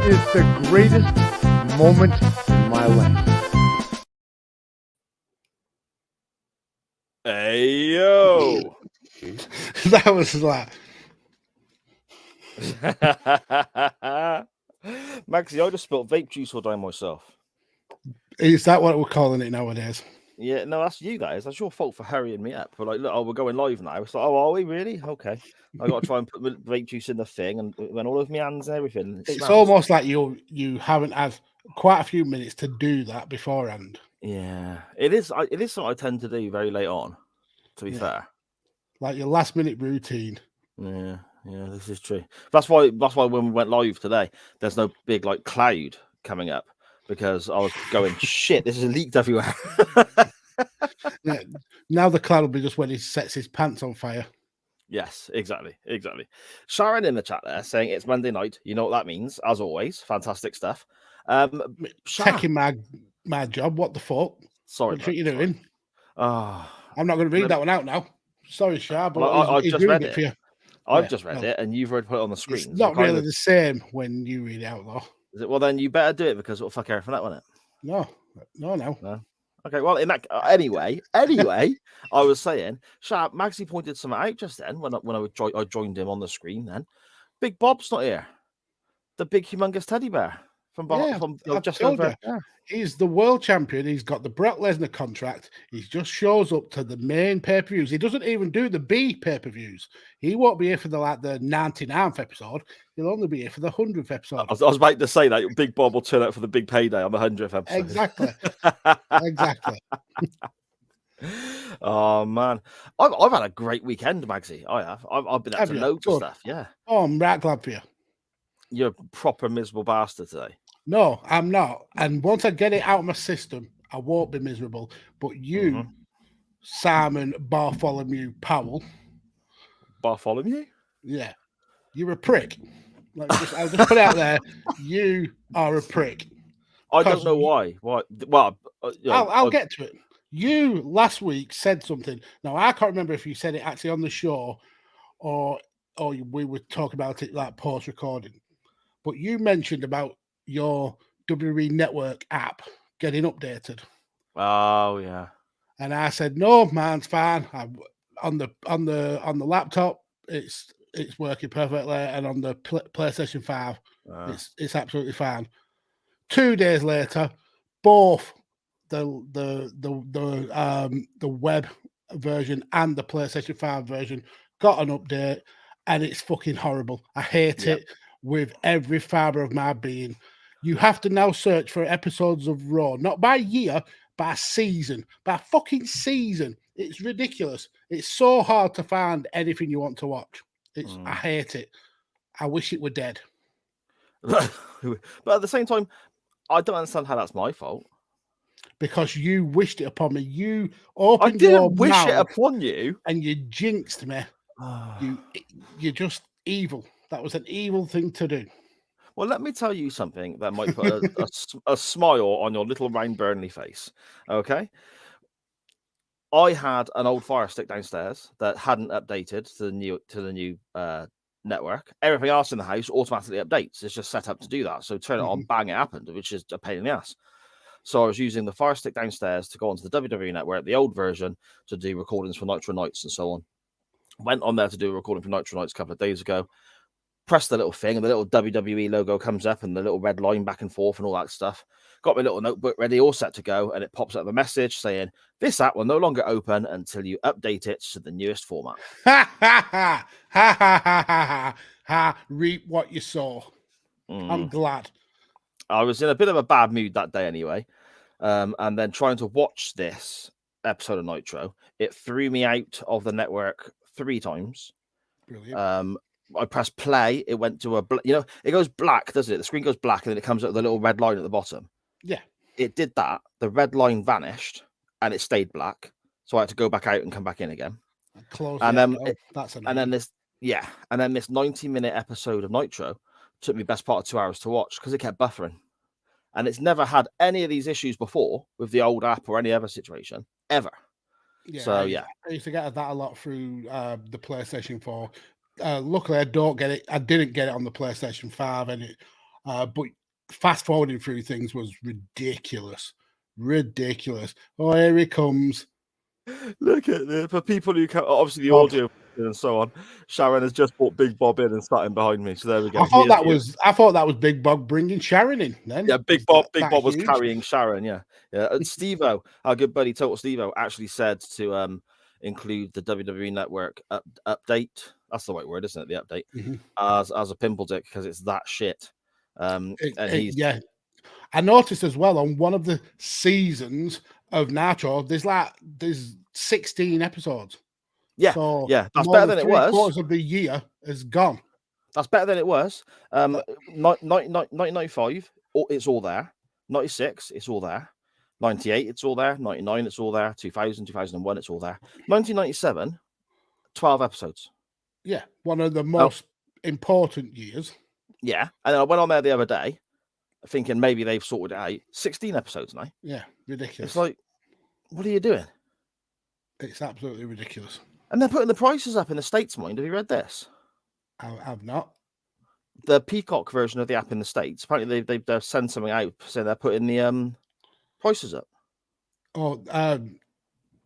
is the greatest moment in my life. Hey, yo. That was like... Maxie, I just spilled vape juice all down myself. Is that what we're calling it nowadays? Yeah, no, that's you guys. That's your fault for hurrying me up. We're like, look, we're going live now. It's like, oh, are we really? Okay. I got to try and put the vape juice in the thing, and it went all over my hands and everything. It's smells. almost like you haven't had quite a few minutes to do that beforehand. Yeah, it is. It is something I tend to do very late on. To be fair, like your last minute routine. Yeah, this is true. That's why when we went live today, there's no big like cloud coming up because I was going shit. This is leaked everywhere. Yeah, now the cloud will be just when he sets his pants on fire. Yes, exactly. Sharon in the chat there saying it's Monday night. You know what that means, as always. Fantastic stuff. Taking my job. What the fuck? Sorry, what do you think you're doing? I'm not going to read that one out now. Sorry, Shah, but I've just read it. For you. I've just read it, and you've already put it on the screen. It's not really the same when you read it out, though. Is it? Well, then you better do it because it'll fuck everything up, won't it? No. Okay, well, in that anyway, I was saying, Sharp, Maxie pointed something out just then when I joined him on the screen. Then, Big Bob's not here. The big, humongous teddy bear from just over. Yeah. He's the world champion. He's got the Brock Lesnar contract. He just shows up to the main pay-per-views. He doesn't even do the B pay-per-views. He won't be here for the 99th episode. He'll only be here for the 100th episode. I was about to say that Big Bob will turn up for the big payday on the 100th episode. Exactly. Oh man, I've had a great weekend, Magsy. I have. I've been up to loads of stuff. Yeah. Oh, I'm right glad for you. You're a proper miserable bastard today. No, I'm not. And once I get it out of my system, I won't be miserable. But you, Simon Bartholomew Powell. Bartholomew? Yeah. You're a prick. I'll just put it out there. You are a prick. I don't know why. Why? Well, I'll get to it. You last week said something. Now, I can't remember if you said it actually on the show or we were talking about it like post-recording. But you mentioned about your WWE Network app getting updated. Oh yeah. And I said, no, man, it's fine. On the laptop, it's working perfectly, and on the PlayStation 5, it's absolutely fine. 2 days later, both the web version and the PlayStation 5 version got an update, and it's fucking horrible. I hate it with every fiber of my being. You have to now search for episodes of Raw, not by year, by season, by fucking season. It's ridiculous. It's so hard to find anything you want to watch. I hate it. I wish it were dead. But at the same time, I don't understand how that's my fault. Because you wished it upon me. You opened your your mouth. I didn't wish it upon you. And you jinxed me. You're just evil. That was an evil thing to do. Well, let me tell you something that might put a smile on your little round Burnley face. Okay. I had an old Fire Stick downstairs that hadn't updated to the new network. Everything else in the house automatically updates. It's just set up to do that. So turn it on, bang, it happened, which is a pain in the ass. So I was using the Fire Stick downstairs to go onto the WWE Network, the old version, to do recordings for Nitro Nights and so on. Went on there to do a recording for Nitro Nights a couple of days ago. Press the little thing, and the little WWE logo comes up, and the little red line back and forth, and all that stuff. Got my little notebook ready, all set to go, and it pops up a message saying, "This app will no longer open until you update it to the newest format." Ha ha ha ha ha ha ha! Reap what you sow. I'm glad. I was in a bit of a bad mood that day, anyway, and then trying to watch this episode of Nitro, it threw me out of the network 3 times. Brilliant. I pressed play. It went to it goes black, doesn't it? The screen goes black, and then it comes up with a little red line at the bottom. Yeah. It did that. The red line vanished, and it stayed black. So I had to go back out and come back in again. And then this 90-minute episode of Nitro took me best part of 2 hours to watch because it kept buffering. And it's never had any of these issues before with the old app or any other situation ever. Yeah, so I used to get that a lot through the PlayStation 4. Luckily, I don't get it. I didn't get it on the PlayStation 5, and But fast forwarding through things was ridiculous. Oh, here he comes. Look at this. For people who can, obviously the Bob. audio and so on, Sharon has just brought Big Bob in and sat in behind me. So there we go. I thought that was Big Bob bringing Sharon in. Then Yeah, Big Bob was huge? carrying Sharon. Yeah. Steve-O, our good buddy Total Steve-O, actually said to include the WWE Network update. That's the right word, isn't it? The update as a pimple dick because it's that shit. Yeah. I noticed as well on one of the seasons of Nitro, there's 16 episodes. Yeah, so yeah, that's better than it was. 3/4 of the year is gone. That's better than it was. 1995, it's all there. 96, it's all there. 98, it's all there. 99, it's all there. 2000, 2001, it's all there. 1997, 12 episodes. Yeah, one of the most important years. Yeah, and then I went on there the other day, thinking maybe they've sorted it out. 16 episodes now. Yeah, ridiculous. It's like, what are you doing? It's absolutely ridiculous. And they're putting the prices up in the States, mind. Have you read this? I've not. The Peacock version of the app in the States, apparently they've sent something out saying they're putting the prices up. Oh,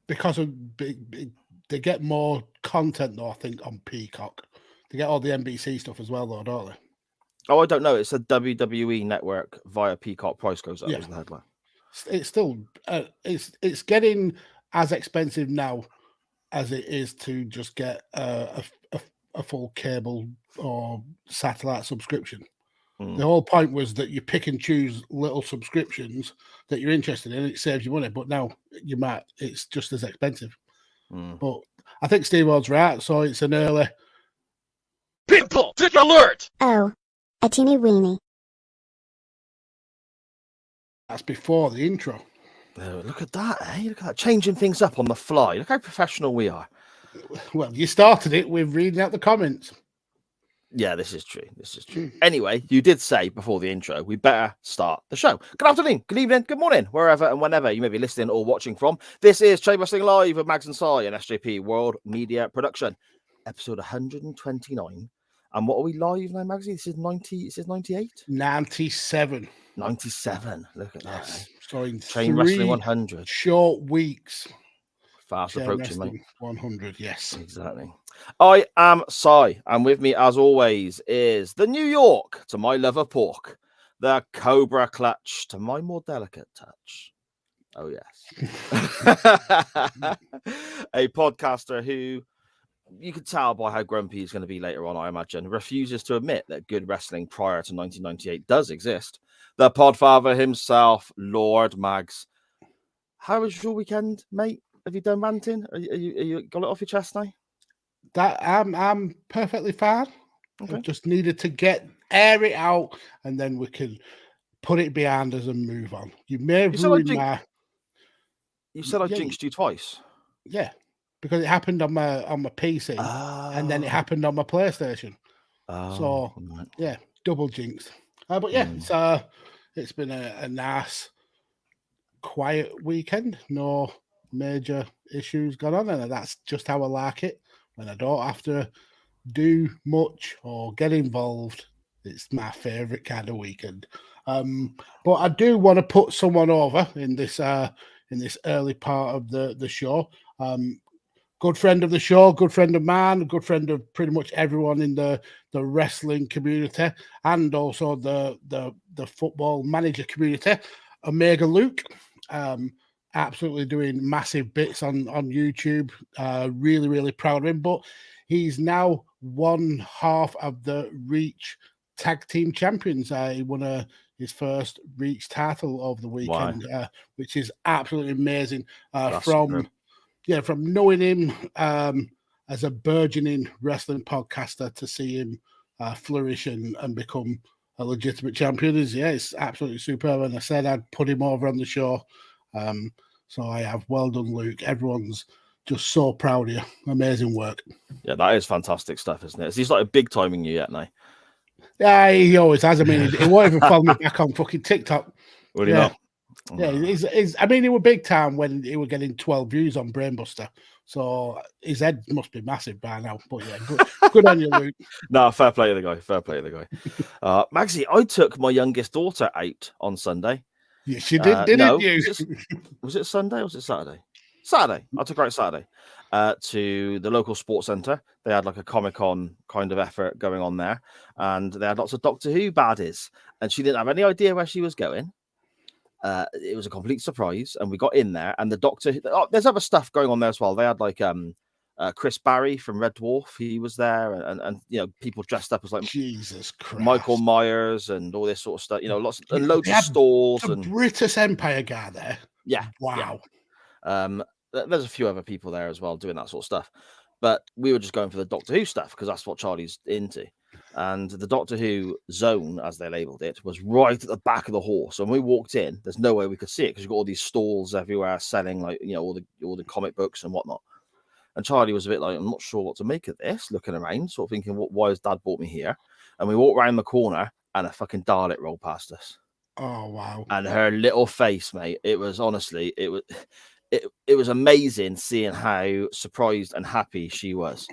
because of they get more content, though, I think, on Peacock. They get all the NBC stuff as well, though, don't they? Oh, I don't know. It's a WWE Network via Peacock. Price goes up. Yeah. Was the headline. It's still it's getting as expensive now as it is to just get a full cable or satellite subscription. The whole point was that you pick and choose little subscriptions that you're interested in. It saves you money, but now it's just as expensive. But I think Steve Ward's right. So it's an early Pimple Dick alert. Oh, a teeny weeny. That's before the intro. Oh, look at that, eh? Look at that. Changing things up on the fly. Look how professional we are. Well, you started it with reading out the comments. Yeah, this is true. Anyway, you did say before the intro, we better start the show. Good afternoon, good evening, good morning, wherever and whenever you may be listening or watching from. This is Trade Wrestling Live with Mags and Si and SJP World Media Production, episode 129. And what are we live now, Magsy? This is 90. It says 98? 97. 97. Look at that. Yes. So in Chain Wrestling 100. Short weeks. Fast approaching, mate. 100, yes. Exactly. I am Si, and with me, as always, is the New York to my love of pork, the Cobra Clutch to my more delicate touch. Oh, yes. A podcaster who, you could tell by how grumpy he's going to be later on, I imagine, refuses to admit that good wrestling prior to 1998 does exist. The podfather himself, Lord Mags. How was your weekend, mate? Have you done ranting? Are you got it off your chest now? That I'm perfectly fine. Okay. I just needed to air it out, and then we can put it behind us and move on. You may have ruined my. You said I jinxed you twice. Yeah, because it happened on my PC, and then it happened on my PlayStation. So right. Yeah, double jinx. But yeah, it's been a nice, quiet weekend. No major issues gone on, and that's just how I like it. When I don't have to do much or get involved, it's my favorite kind of weekend. But I do want to put someone over in this early part of the show. Good friend of the show, good friend of mine, good friend of pretty much everyone in the wrestling community, and also the football manager community. Omega Luke, absolutely doing massive bits on YouTube. Really, really proud of him. But he's now one half of the Reach Tag Team Champions. He won his first Reach title over the weekend, which is absolutely amazing. From knowing him as a burgeoning wrestling podcaster to see him flourish and become a legitimate champion it's absolutely superb. And I said I'd put him over on the show. So I have. Well done, Luke. Everyone's just so proud of you. Amazing work. Yeah, that is fantastic stuff, isn't it? He's like big timing you yet now. Yeah, he always has. I mean, he won't even follow me back on fucking TikTok. Will he not? Yeah, I mean, he was big time when he was getting 12 views on Brainbuster. So his head must be massive by now. But yeah, good on you, Luke. No, fair play to the guy. Fair play to the guy. Magsy, I took my youngest daughter out on Sunday. Yes, you did, didn't you? Was it Sunday or was it Saturday? Saturday. I took her out Saturday to the local sports centre. They had like a Comic-Con kind of effort going on there. And they had lots of Doctor Who baddies. And she didn't have any idea where she was going. It was a complete surprise. And we got in there. And the Doctor... there's other stuff going on there as well. They had like... Chris Barry from Red Dwarf, he was there, and you know, people dressed up as like Jesus Christ, Michael Myers and all this sort of stuff. You know, loads of stalls and British Empire guy there. Yeah, wow. Yeah. There's a few other people there as well doing that sort of stuff, but we were just going for the Doctor Who stuff because that's what Charlie's into. And the Doctor Who zone, as they labelled it, was right at the back of the hall. So when we walked in, there's no way we could see it because you've got all these stalls everywhere selling like all the comic books and whatnot. And Charlie was a bit like, I'm not sure what to make of this, looking around, sort of thinking, why has Dad brought me here? And we walked around the corner and a fucking Dalek rolled past us. Oh, wow. And her little face, mate, it was honestly, it was amazing seeing how surprised and happy she was.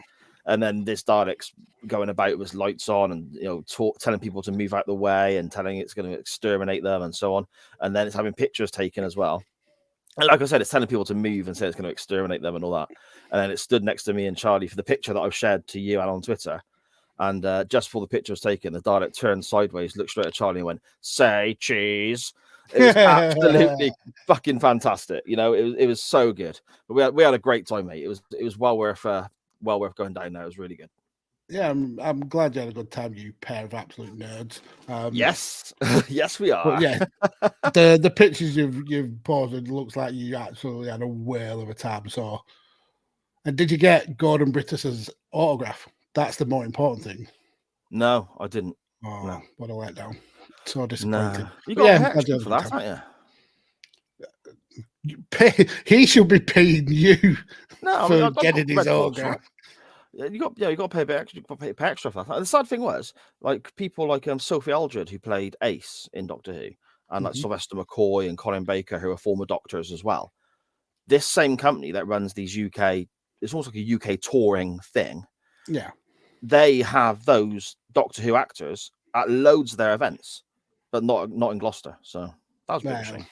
And then this Dalek's going about with lights on and, telling people to move out the way and telling it's going to exterminate them and so on. And then it's having pictures taken as well. And like I said, it's telling people to move and say it's going to exterminate them and all that. And then it stood next to me and Charlie for the picture that I've shared to you and on Twitter. And just before the picture was taken, the Dalek turned sideways, looked straight at Charlie and went, "Say cheese." It was absolutely fucking fantastic. It was so good. But we had a great time, mate. It was well worth going down there. It was really good. Yeah, I'm glad you had a good time, you pair of absolute nerds. Yes, yes, we are. But yeah, the pictures you've posted looks like you absolutely had a whale of a time. So, and did you get Gordon Brittis's autograph? That's the more important thing. No, I didn't. Oh, no. What a letdown! So disappointed. No. You got extra for that, haven't you? He should be paying you for getting his autograph. You got to pay a bit extra. You got to pay extra for that. And the sad thing was, like people like Sophie Aldred, who played Ace in Doctor Who, and like Sylvester McCoy and Colin Baker, who are former Doctors as well. This same company that runs these UK, it's almost like a UK touring thing. Yeah, they have those Doctor Who actors at loads of their events, but not in Gloucester. So that was a bit of a shame.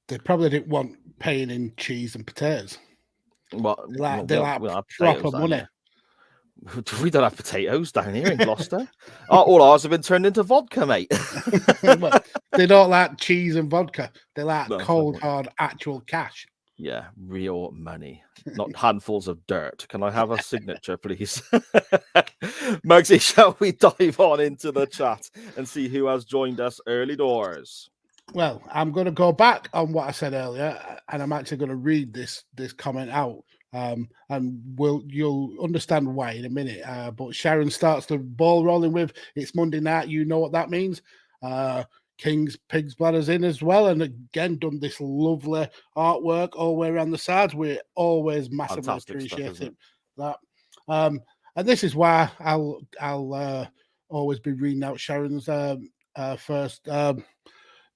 They probably didn't want paying in cheese and potatoes. Well, they like proper money. We don't have potatoes down here in Gloucester. All ours have been turned into vodka, mate. Well, they don't like cheese and vodka. They like cold, hard, actual cash. Yeah, real money, not handfuls of dirt. Can I have a signature, please? Mugsy, shall we dive on into the chat and see who has joined us early doors? Well, I'm going to go back on what I said earlier, and I'm actually going to read this comment out, and you'll understand why in a minute. But Sharon starts the ball rolling with, "It's Monday night. You know what that means." King's Pig's Bladder's in as well, and again done this lovely artwork all the way around the sides. We always massively appreciate that. And this is why I'll always be reading out Sharon's first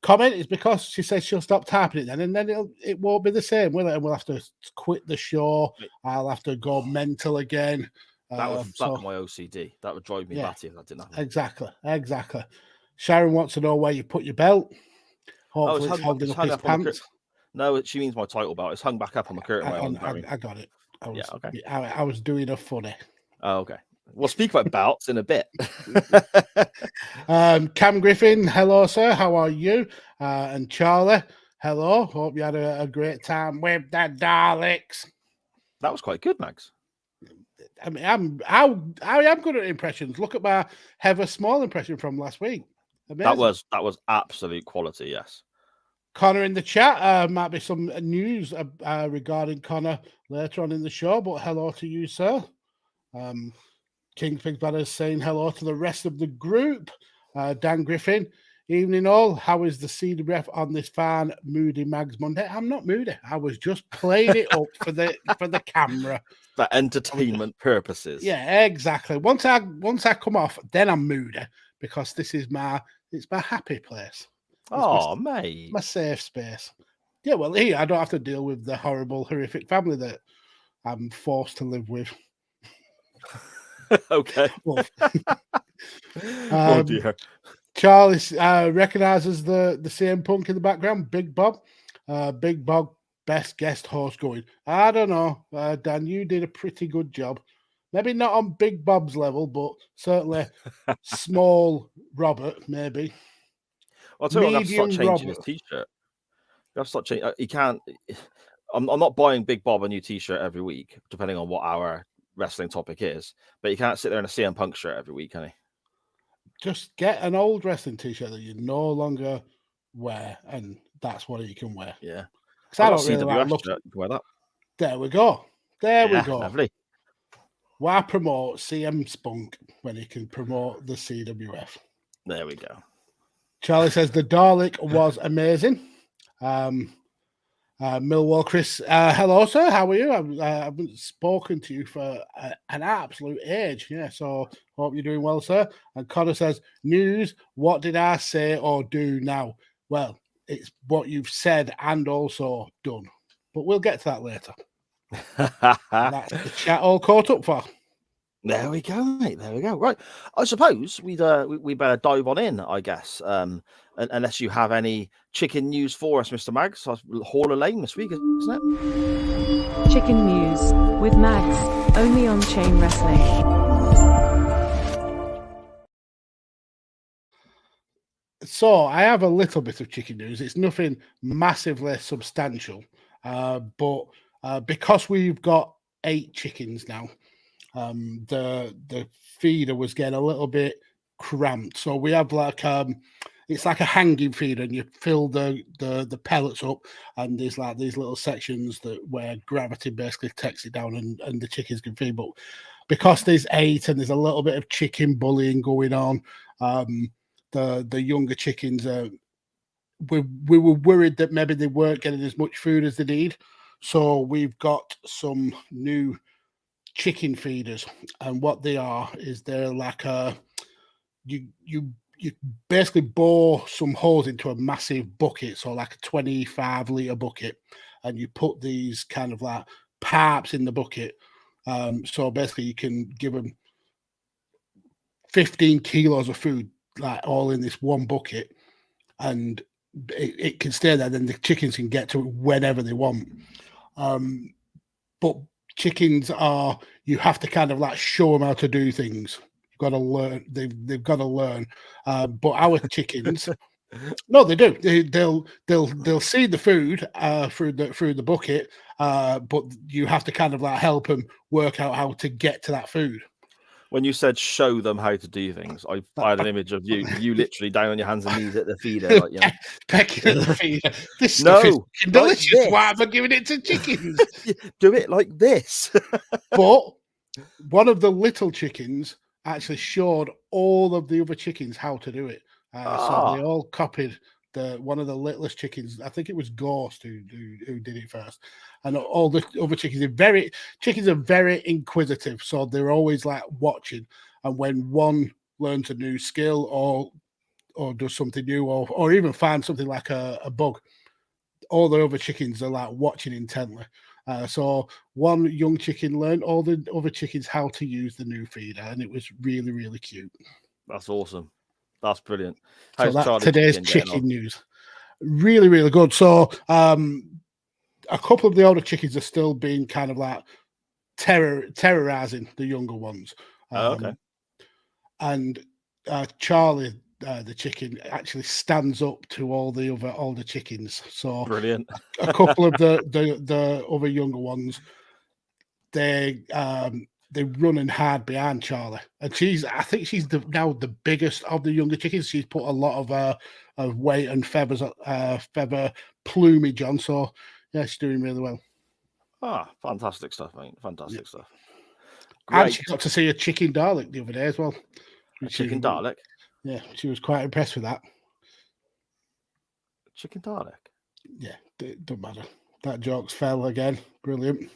comment, is because she says she'll stop typing it then, and then it won't be the same, will it? And we'll have to quit the show. I'll have to go mental again. That would fuck my OCD. That would drive me batty if that didn't happen. Exactly. Sharon wants to know where you put your belt. Hopefully it's holding up his pants. No, she means my title belt. It's hung back up on the curtain. I got it. I was doing a funny. Oh, okay. We'll speak about belts in a bit. Cam Griffin, hello, sir. How are you? And Charlie, hello. Hope you had a great time with the Daleks. That was quite good, Max. I mean, I am good at impressions. Look at my Heather Small impression from last week. Amazing. That was absolute quality. Yes. Connor in the chat. Might be some news regarding Connor later on in the show, but hello to you, sir. King Pig Bladder saying hello to the rest of the group. Dan Griffin, evening all. How is the CD ref on this fine moody Mags Monday? I'm not moody. I was just playing it up for the camera. For entertainment purposes. Yeah, exactly. Once I come off, then I'm moody because it's my happy place. Oh, mate. My safe space. Yeah, well, here I don't have to deal with the horrible, horrific family that I'm forced to live with. Okay. Well, Oh dear. Charlie recognizes the CM Punk in the background, Big Bob. Big Bob, best guest host going. I don't know, Dan, you did a pretty good job. Maybe not on Big Bob's level, but certainly small Robert, maybe. I'll tell you what, I'm going to have to start Medium changing Robert. his t-shirt. You have to start changing. You can't. I'm not buying Big Bob a new t-shirt every week, depending on what our wrestling topic is. But you can't sit there in a CM Punk shirt every week, can you? Just get an old wrestling t-shirt that you no longer wear, and that's what you can wear. Yeah. Because I I've got don't a really like CWF looking. shirt. You can wear that. There we go. There we Yeah, go. lovely. Why promote CM Spunk when he can promote the CWF? There we go. Charlie says the Dalek was amazing. Millwall Chris, hello sir, how are you? I haven't spoken to you for an absolute age. Yeah, so hope you're doing well, sir. And Connor says, news, what did I say or do now? Well, it's what you've said and also done. But we'll get to that later. That's the chat all caught up for. There we go, mate. There we go. Right. I suppose we better dive on in, I guess. Unless you have any chicken news for us, Mr. Mags. So Hall of Lane this week, isn't it? Chicken News with Mags, only on Chain Wrestling. So I have a little bit of chicken news. It's nothing massively substantial, but because we've got 8 chickens now, the feeder was getting a little bit cramped. So we have like it's like a hanging feeder, and you fill the pellets up, and there's like these little sections where gravity basically takes it down, and the chickens can feed. But because there's 8 and there's a little bit of chicken bullying going on, the younger chickens we were worried that maybe they weren't getting as much food as they need. So we've got some new chicken feeders, and what they are is they're like you basically bore some holes into a massive bucket, so like a 25-liter bucket, and you put these kind of like pipes in the bucket, so basically you can give them 15 kilos of food, like all in this one bucket, and it can stay there. Then the chickens can get to it whenever they want. But chickens you have to kind of like show them how to do things. You've got to learn. They've got to learn. But our chickens, no, they do. They'll see the food through the bucket, but you have to kind of like help them work out how to get to that food. When you said show them how to do things, I had an image of you literally down on your hands and knees at the feeder, like, you know, pecking at the feeder. This stuff is delicious. Like why am I giving it to chickens? Do it like this. But one of the little chickens actually showed all of the other chickens how to do it. So they all copied one of the littlest chickens. I think it was Ghost who did it first, and all the other chickens are very inquisitive, so they're always like watching. And when one learns a new skill or does something new, or even finds something like a bug, all the other chickens are like watching intently. So one young chicken learned all the other chickens how to use the new feeder, and it was really, really cute. That's awesome. That's brilliant. So that's today's chicken news. Really, really good. So a couple of the older chickens are still being kind of like terrorizing the younger ones. Okay. And Charlie, the chicken, actually stands up to all the other older chickens. So brilliant. A couple of the other younger ones, they run and hide behind Charlie, and I think she's now the biggest of the younger chickens. She's put a lot of weight and feather plumage on, so yeah, she's doing really well. Fantastic stuff, mate. Fantastic stuff. Great. And she got to see a chicken Dalek the other day as well. A chicken Dalek? Yeah, she was quite impressed with that. Chicken Dalek? Yeah, it doesn't matter. That joke's fell again. Brilliant.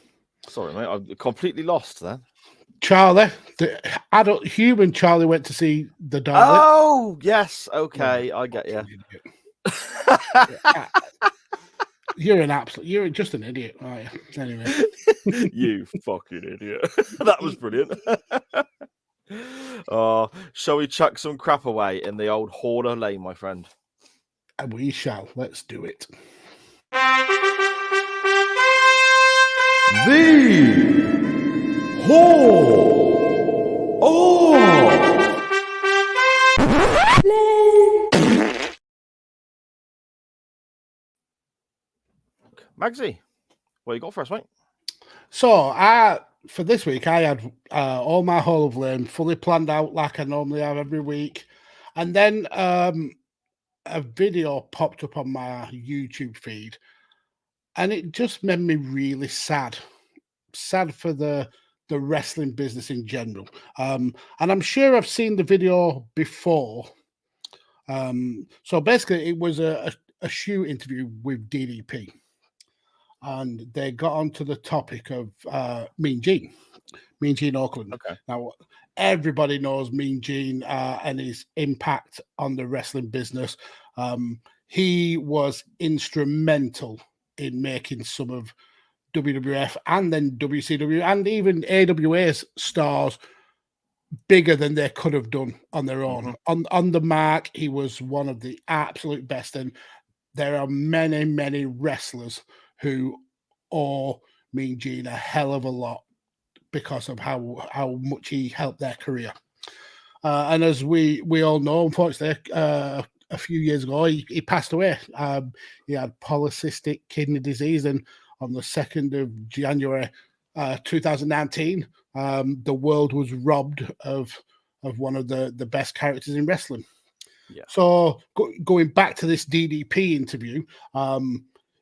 Sorry, mate. I'm completely lost then. Charlie, the adult human Charlie went to see the Dalek. Oh, yes. Okay, I get you. You're you're just an idiot, aren't you? Anyway. You fucking idiot. That was brilliant. Shall we chuck some crap away in the old hoarder lane, my friend? And we shall. Let's do it. The Hall of Magsy, what you got for us, mate? So, for this week, I had all my Hall of Lame fully planned out like I normally have every week. And then a video popped up on my YouTube feed, and it just made me really sad. Sad for the wrestling business in general. And I'm sure I've seen the video before. So basically, it was a shoot interview with DDP. And they got onto the topic of Mean Gene Auckland. Okay. Now, everybody knows Mean Gene and his impact on the wrestling business. He was instrumental in making some of WWF and then WCW and even AWA's stars bigger than they could have done on their own. On the mark, he was one of the absolute best. And there are many, many wrestlers who owe Mean Gene a hell of a lot because of how much he helped their career. And as we all know, unfortunately, a few years ago, he passed away. He had polycystic kidney disease, and on the 2nd of January 2019, the world was robbed of one of the best characters in wrestling. Yeah. So going back to this DDP interview,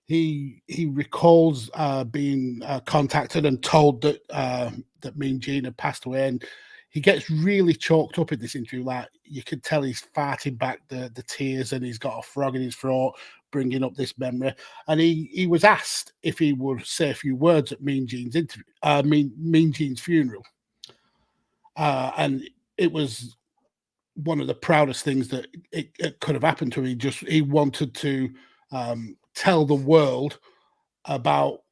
he recalls being contacted and told that Mean Gene had passed away, and he gets really choked up in this interview. Like, you could tell he's farting back the tears, and he's got a frog in his throat, bringing up this memory. And he was asked if he would say a few words at Mean Gene's interview, Mean Gene's funeral, and it was one of the proudest things that it could have happened to him. He wanted to tell the world about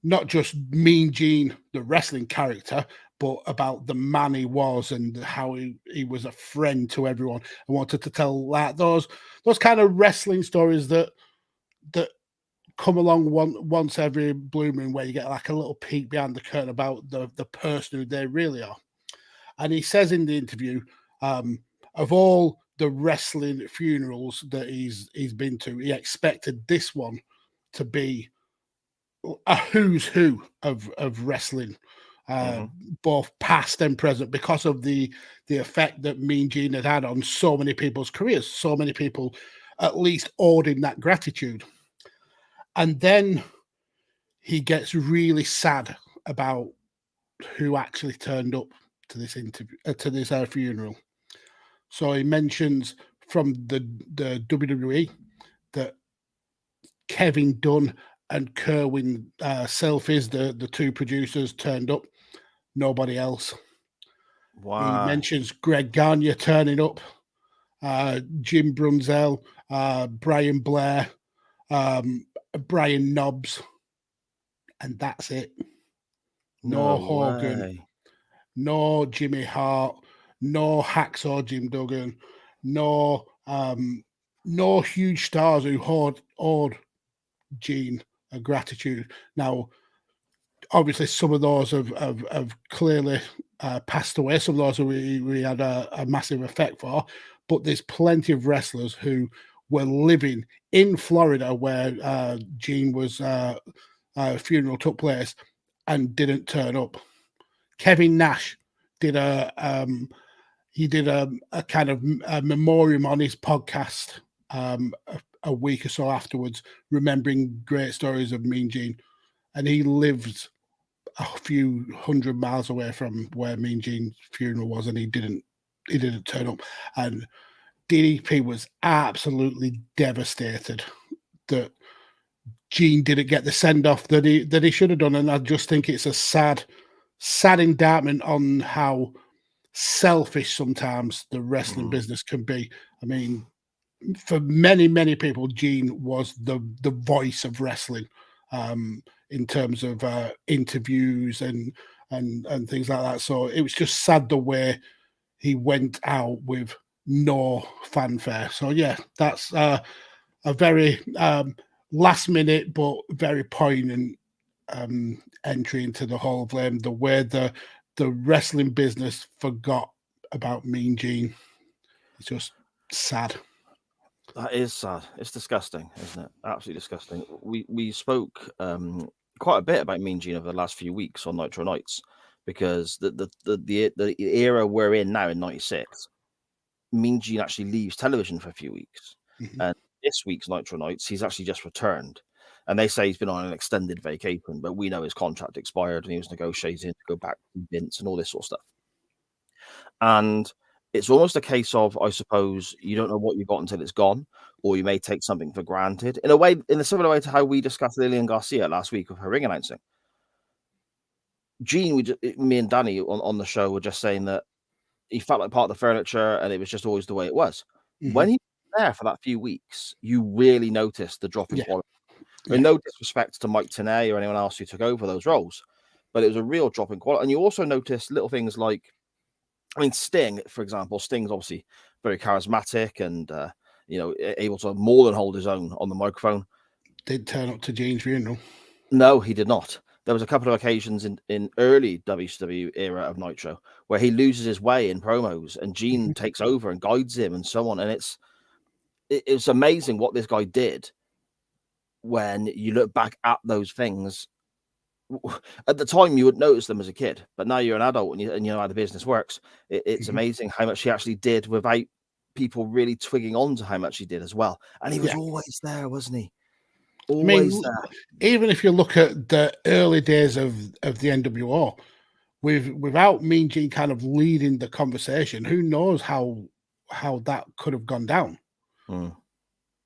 not just Mean Gene, the wrestling character, but about the man he was and how he was a friend to everyone. I wanted to tell like those kind of wrestling stories that come along once every blue moon, where you get like a little peek behind the curtain about the person who they really are. And he says in the interview, of all the wrestling funerals that he's been to, he expected this one to be a who's who of wrestling, both past and present, because of the effect that Mean Gene had on so many people's careers. So many people at least owed him that gratitude. And then he gets really sad about who actually turned up to this interview, to this funeral. So he mentions from the WWE that Kevin Dunn and Kerwin Selfies, the two producers, turned up. Nobody else. Wow. He mentions Greg Gagne turning up, Jim Brunzell, Brian Blair, Brian Knobbs, and that's it. No Hogan, way. no Jimmy Hart, no Hacksaw Jim Duggan, no huge stars who owed Gene a gratitude. Now, obviously, some of those have clearly passed away. Some of those we had a massive effect for, but there's plenty of wrestlers who were living in Florida where Gene was funeral took place and didn't turn up. Kevin Nash did a kind of a memoriam on his podcast a week or so afterwards, remembering great stories of Mean Gene, and he lived a few hundred miles away from where Mean Gene's funeral was, and he didn't turn up. And DDP was absolutely devastated that Gene didn't get the send off that he should have done, and I just think it's a sad indictment on how selfish sometimes the wrestling business can be. I mean, for many people, Gene was the voice of wrestling, in terms of interviews and things like that. So it was just sad the way he went out with no fanfare. So yeah, that's a very last minute but very poignant entry into the Hall of Fame. The way the wrestling business forgot about Mean Gene. It's just sad. That is sad. It's disgusting, isn't it? Absolutely disgusting. We spoke quite a bit about Mean Gene over the last few weeks on Nitro Nights, because the era we're in now in '96, Mean Gene actually leaves television for a few weeks, and this week's Nitro Nights, he's actually just returned, and they say he's been on an extended vacation, but we know his contract expired and he was negotiating to go back to Vince and all this sort of stuff. And it's almost a case of, I suppose, you don't know what you've got until it's gone, or you may take something for granted. In a way, in a similar way to how we discussed Lillian Garcia last week with her ring announcing. Gene, me and Danny on the show were just saying that he felt like part of the furniture, and it was just always the way it was. When he was there for that few weeks, you really noticed the drop in quality. I mean, no disrespect to Mike Tenay or anyone else who took over those roles, but it was a real drop in quality. And you also noticed little things like, I mean, Sting, for example. Sting's obviously very charismatic and able to more than hold his own on the microphone. Did turn up to Gene's funeral? No, he did not. There was a couple of occasions in early WCW era of Nitro where he loses his way in promos, and Gene takes over and guides him and so on. And it's amazing what this guy did when you look back at those things. At the time, you would notice them as a kid, but now you're an adult and you know how the business works. It's amazing how much he actually did without people really twigging on to how much he did as well. And he was always there, wasn't he? Always there. Even if you look at the early days of the NWO, without Mean Gene kind of leading the conversation, who knows how that could have gone down.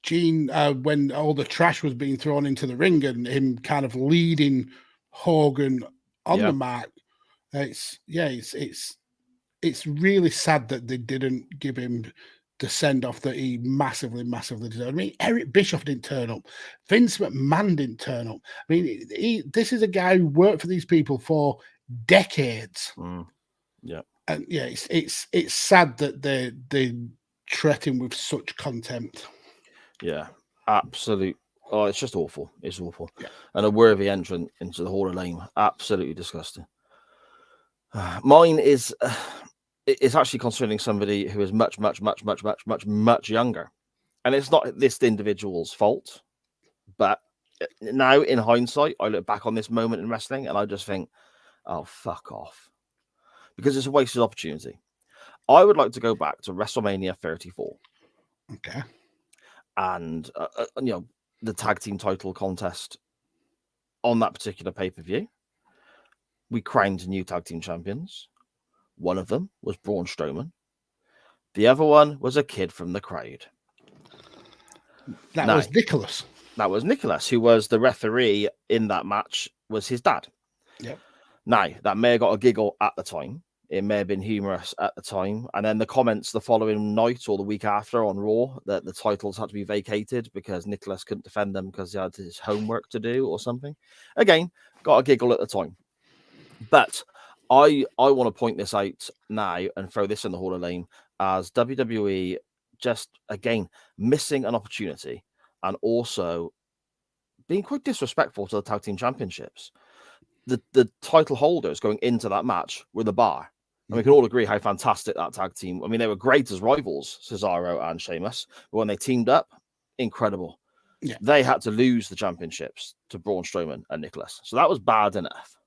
Gene, when all the trash was being thrown into the ring and him kind of leading Hogan on the mat, it's really sad that they didn't give him the send off that he massively deserved. I mean, Eric Bischoff didn't turn up, Vince McMahon didn't turn up. I mean, this is a guy who worked for these people for decades. And it's sad that they treat him with such contempt. Yeah, absolute. Oh, it's just awful. It's awful. And a worthy entrant into the Hall of Fame. Absolutely disgusting. Mine is it's actually concerning somebody who is much younger. And it's not this individual's fault. But now, in hindsight, I look back on this moment in wrestling and I just think, oh, fuck off. Because it's a wasted opportunity. I would like to go back to WrestleMania 34. Okay. And, the tag team title contest on that particular pay-per-view. We crowned new tag team champions. One of them was Braun Strowman. The other one was a kid from the crowd. That was Nicholas. That was Nicholas, who was the referee in that match, was his dad. Yep. Now, that may have got a giggle at the time. It may have been humorous at the time. And then the comments the following night or the week after on Raw that the titles had to be vacated because Nicholas couldn't defend them because he had his homework to do or something. Again, got a giggle at the time. But I want to point this out now and throw this in the Hall of Fame as WWE just, again, missing an opportunity and also being quite disrespectful to the tag team championships. The title holders going into that match were the Bar. And we can all agree how fantastic that tag team. I mean, they were great as rivals, Cesaro and Sheamus. But when they teamed up, incredible. Yeah. They had to lose the championships to Braun Strowman and Nicholas. So that was bad enough.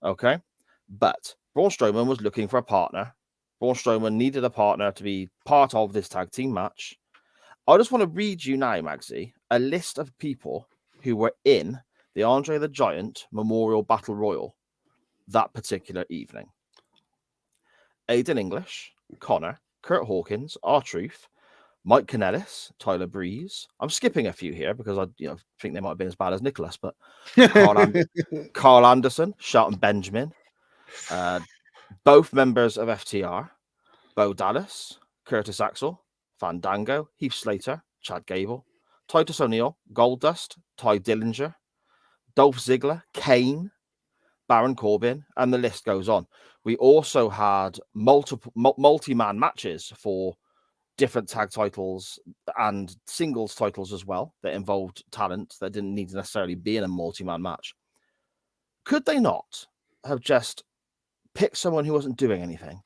Okay. But Braun Strowman was looking for a partner. Braun Strowman needed a partner to be part of this tag team match. I just want to read you now, Magsy, a list of people who were in the Andre the Giant Memorial Battle Royal that particular evening. Aiden English, Connor, Kurt Hawkins, R-Truth, Mike Kanellis, Tyler Breeze. I'm skipping a few here because I think they might have been as bad as Nicholas, but Carl Anderson, Shelton Benjamin, both members of FTR, Bo Dallas, Curtis Axel, Fandango, Heath Slater, Chad Gable, Titus O'Neil, Goldust, Ty Dillinger, Dolph Ziggler, Kane, Baron Corbin, and the list goes on. We also had multi-man matches for different tag titles and singles titles as well that involved talent that didn't need to necessarily be in a multi-man match. Could they not have just picked someone who wasn't doing anything,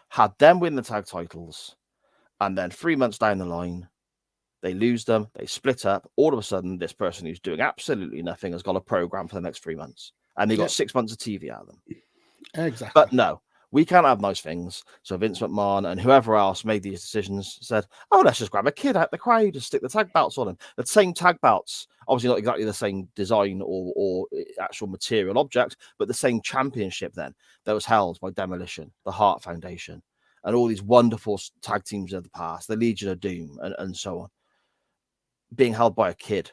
had them win the tag titles, and then 3 months down the line, they lose them, they split up, all of a sudden this person who's doing absolutely nothing has got a program for the next 3 months, and they got 6 months of TV out of them. Exactly. But no, we can't have nice things. So Vince McMahon and whoever else made these decisions said, oh, let's just grab a kid out the crowd and stick the tag belts on him. The same tag belts, obviously not exactly the same design or actual material object, but the same championship then that was held by Demolition, the Hart Foundation, and all these wonderful tag teams of the past, the Legion of Doom and so on, being held by a kid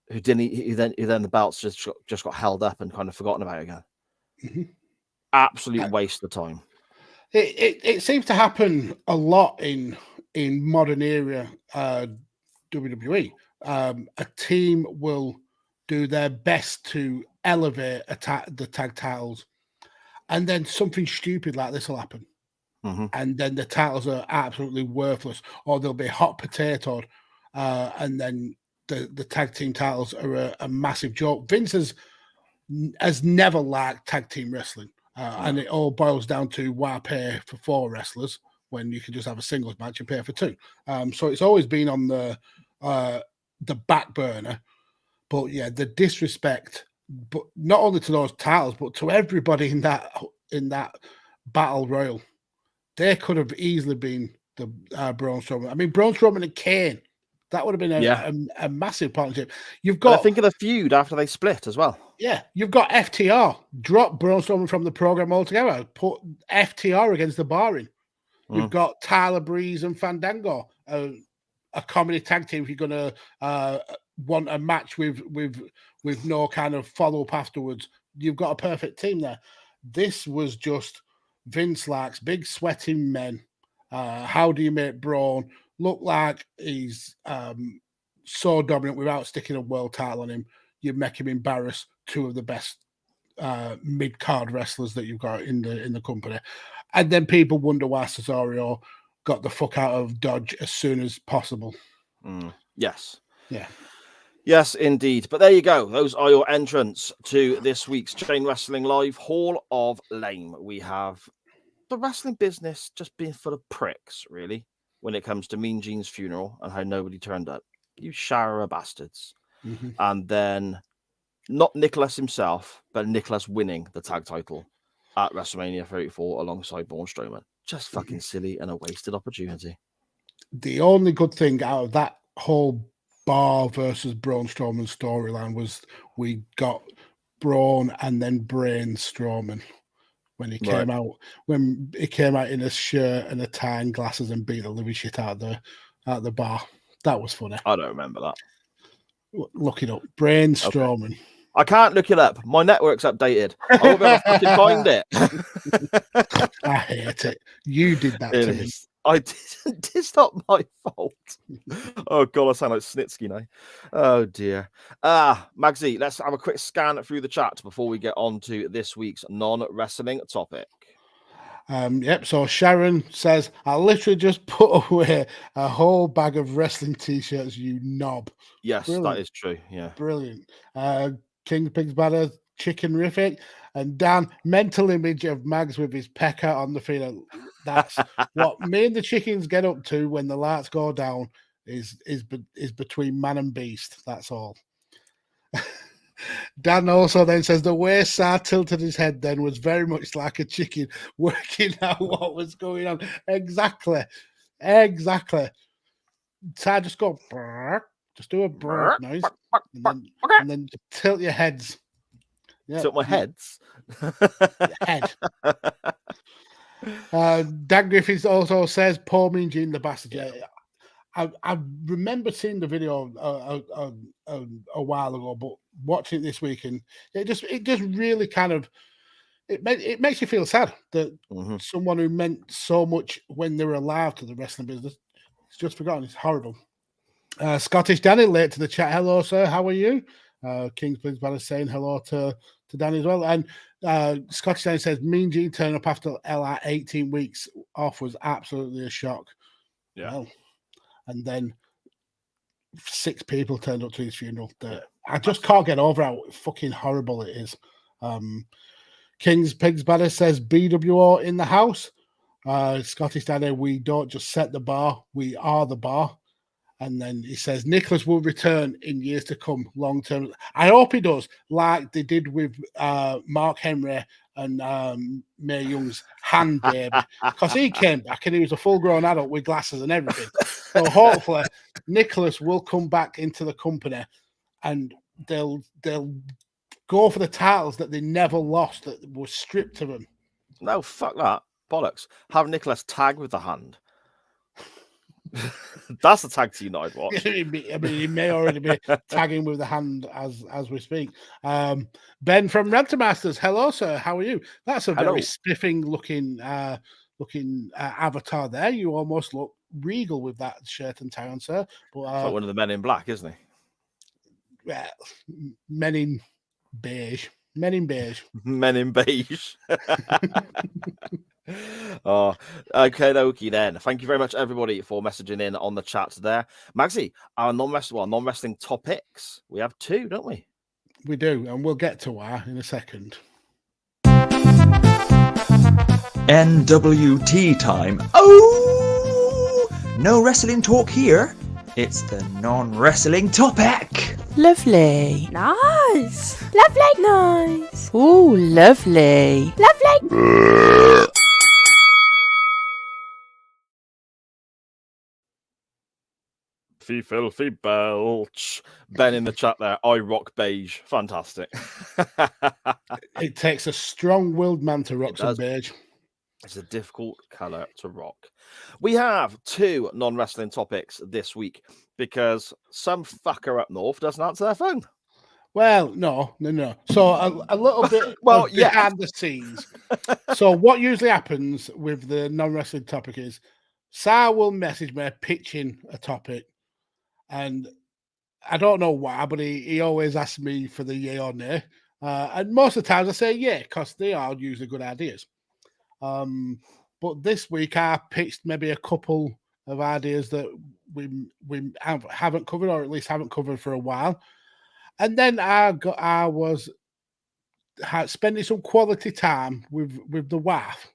who then the belts just got held up and kind of forgotten about again. Mm-hmm. Absolute waste of time. It seems to happen a lot in modern era WWE. A team will do their best to elevate the tag titles, and then something stupid like this will happen. Mm-hmm. And then the titles are absolutely worthless, or they'll be hot potatoed, and then the tag team titles are a massive joke. Vince has never liked tag team wrestling, and it all boils down to why pay for 4 wrestlers when you can just have a singles match and pay for 2. So it's always been on the back burner. But yeah, the disrespect, but not only to those titles, but to everybody in that battle royal. They could have easily been the Braun Strowman. I mean, Braun Strowman and Kane. That would have been a massive partnership. You've got. I think of the feud after they split as well. Yeah, you've got FTR. Drop Braun Strowman from the program altogether. Put FTR against the Barring. You've got Tyler Breeze and Fandango, a comedy tag team. If you're going to want a match with no kind of follow up afterwards, you've got a perfect team there. This was just Vince likes big sweating men. How do you make Braun look like he's so dominant without sticking a world title on him? You make him embarrass 2 of the best mid-card wrestlers that you've got in the company. And then people wonder why Cesaro got the fuck out of Dodge as soon as possible. Yes. Yeah. Yes, indeed. But there you go. Those are your entrants to this week's Chain Wrestling Live Hall of Lame. We have the wrestling business just being full of pricks, really, when it comes to Mean Gene's funeral and how nobody turned up. You shower of bastards. Mm-hmm. And then not Nicholas himself, but Nicholas winning the tag title at WrestleMania 34 alongside Braun Strowman. Just fucking silly and a wasted opportunity. The only good thing out of that whole Bar versus Braun Strowman storyline was we got Braun and then Brain Strowman when he came out in a shirt and a tie and glasses and beat the living shit out of the bar. That was funny. I don't remember that. Look it up. Brain Strowman. I can't look it up. My network's updated. I won't be able to fucking find it. I hate it. You did that to me. I didn't. It's not my fault. Oh god, I sound like Snitsky now. Oh dear. Magsy, let's have a quick scan through the chat before we get on to this week's non-wrestling topic. Yep. So Sharon says, I literally just put away a whole bag of wrestling t-shirts, you knob. Yes, Brilliant. that is true. Yeah. Brilliant. King Pig's Banner, Chicken-rific, and Dan, mental image of Mags with his pecker on the field. That's what me and the chickens get up to when the lights go down is between man and beast. That's all. Dan also then says the way Sar tilted his head then was very much like a chicken working out what was going on. Exactly. Sar just go, just do a brr noise, and then tilt your heads. Yeah. Tilt my heads. Head. Dan Griffiths also says, "Poor Mean Gene the bastard." Yeah, I remember seeing the video a while ago, but watching it this week, and it just really kind of it makes you feel sad that someone who meant so much when they were alive to the wrestling business It's just forgotten. It's horrible. Scottish Danny late to the chat. Hello, sir. How are you? King's Please Banner saying hello to Danny as well. And Scottish Danny says Mean Gene turn up after LR 18 weeks off was absolutely a shock. Yeah. Well, and then 6 people turned up to his funeral. I just can't get over how fucking horrible it is. King's Pigs Banner says BWO in the house. Scottish Danny, we don't just set the bar, we are the bar. And then he says Nicholas will return in years to come, long term. I hope he does, like they did with Mark Henry and Mae Young's hand baby, because he came back and he was a full-grown adult with glasses and everything. So hopefully Nicholas will come back into the company and they'll go for the titles that they never lost, that were stripped of them. No, fuck that. Bollocks. Have Nicholas tag with the hand. That's the tag team I'd watch. I mean, he may already be tagging with the hand as we speak. Ben from Ranter Masters, hello, sir. How are you? That's a very spiffing looking avatar there. You almost look regal with that shirt and tie on, sir. But It's like one of the Men in Black, isn't he? Men in beige. Men in beige. Men in beige. Oh, okay, dokie then. Thank you very much, everybody, for messaging in on the chat there. Magsy, our non-wrestling topics. We have 2, don't we? We do, and we'll get to why in a second. NWT time. Oh, no wrestling talk here. It's the non-wrestling topic. Lovely. Nice. Lovely. Nice. Ooh, lovely. Lovely. Filthy belch. Ben in the chat there. I rock beige. Fantastic. It takes a strong-willed man to rock some beige. It's a difficult colour to rock. We have 2 non-wrestling topics this week because some fucker up north doesn't answer their phone. Well, no. So a little bit behind the scenes. So what usually happens with the non-wrestling topic is Sar will message me pitching a topic, and I don't know why, but he always asks me for the yay or nay. And most of the times I say yeah, because they are usually good ideas. But this week I pitched maybe a couple of ideas that we haven't covered, or at least haven't covered for a while. And then I was spending some quality time with the wife.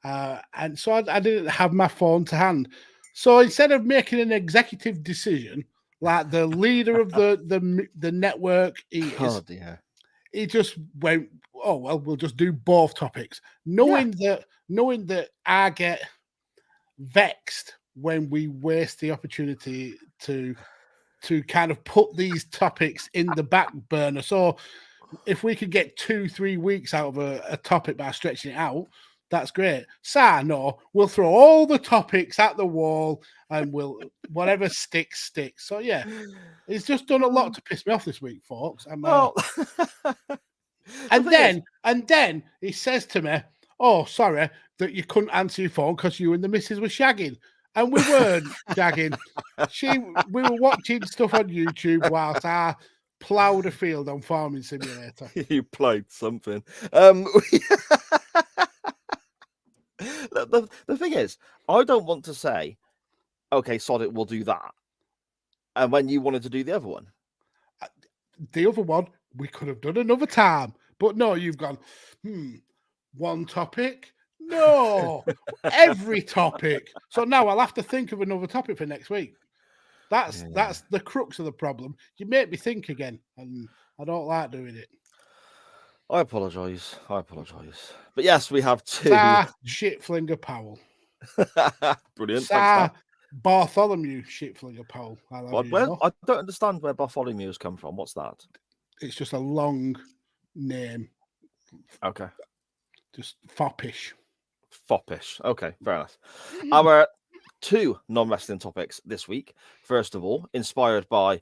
And so I didn't have my phone to hand. So instead of making an executive decision, like the leader of the network is, he just went, oh, well, we'll just do both topics. Knowing that I get vexed when we waste the opportunity to kind of put these topics in the back burner. So if we could get 2-3 weeks out of a topic by stretching it out, that's great. No, we'll throw all the topics at the wall and whatever sticks. So yeah, he's just done a lot to piss me off this week, folks. And then he says to me, "Oh, sorry that you couldn't answer your phone because you and the missus were shagging." And we weren't shagging. We were watching stuff on YouTube whilst I ploughed a field on Farming Simulator. You played something. The thing is, I don't want to say, okay, sod it, we'll do that. And when you wanted to do the other one. The other one, we could have done another time. But no, you've gone, one topic? No, every topic. So now I'll have to think of another topic for next week. That's the crux of the problem. You make me think again, and I don't like doing it. I apologise. But yes, we have 2. Shitflinger Powell. Brilliant. Bartholomew Shitflinger Powell. I don't understand where Bartholomew has come from. What's that? It's just a long name. Okay. Just foppish. Okay, fair enough. Our two non-wrestling topics this week. First of all, inspired by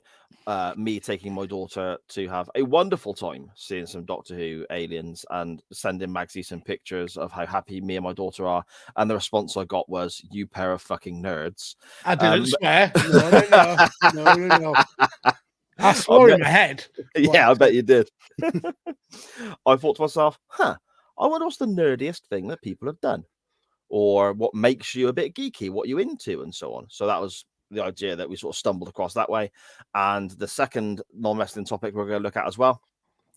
me taking my daughter to have a wonderful time seeing some Doctor Who aliens and sending Magsy some pictures of how happy me and my daughter are. And the response I got was, "You pair of fucking nerds." I didn't swear. No. I swore in my head. Yeah, I bet you did. I thought to myself, I wonder what's the nerdiest thing that people have done, or what makes you a bit geeky, what you into, and so on. So that was the idea that we sort of stumbled across that way. And the second non-wrestling topic we're going to look at as well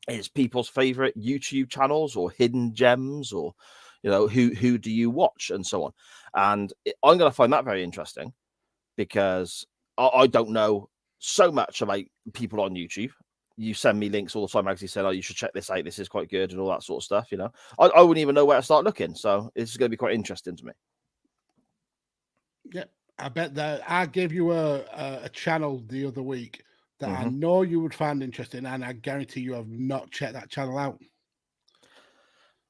is people's favorite YouTube channels or hidden gems, or who do you watch, and so on. And I'm going to find that very interesting because I don't know so much about people on YouTube. You send me links all the time, actually saying, "Oh, you should check this out. This is quite good," and all that sort of stuff. I wouldn't even know where to start looking. So it's going to be quite interesting to me. Yeah, I bet that I gave you a channel the other week that I know you would find interesting, and I guarantee you have not checked that channel out.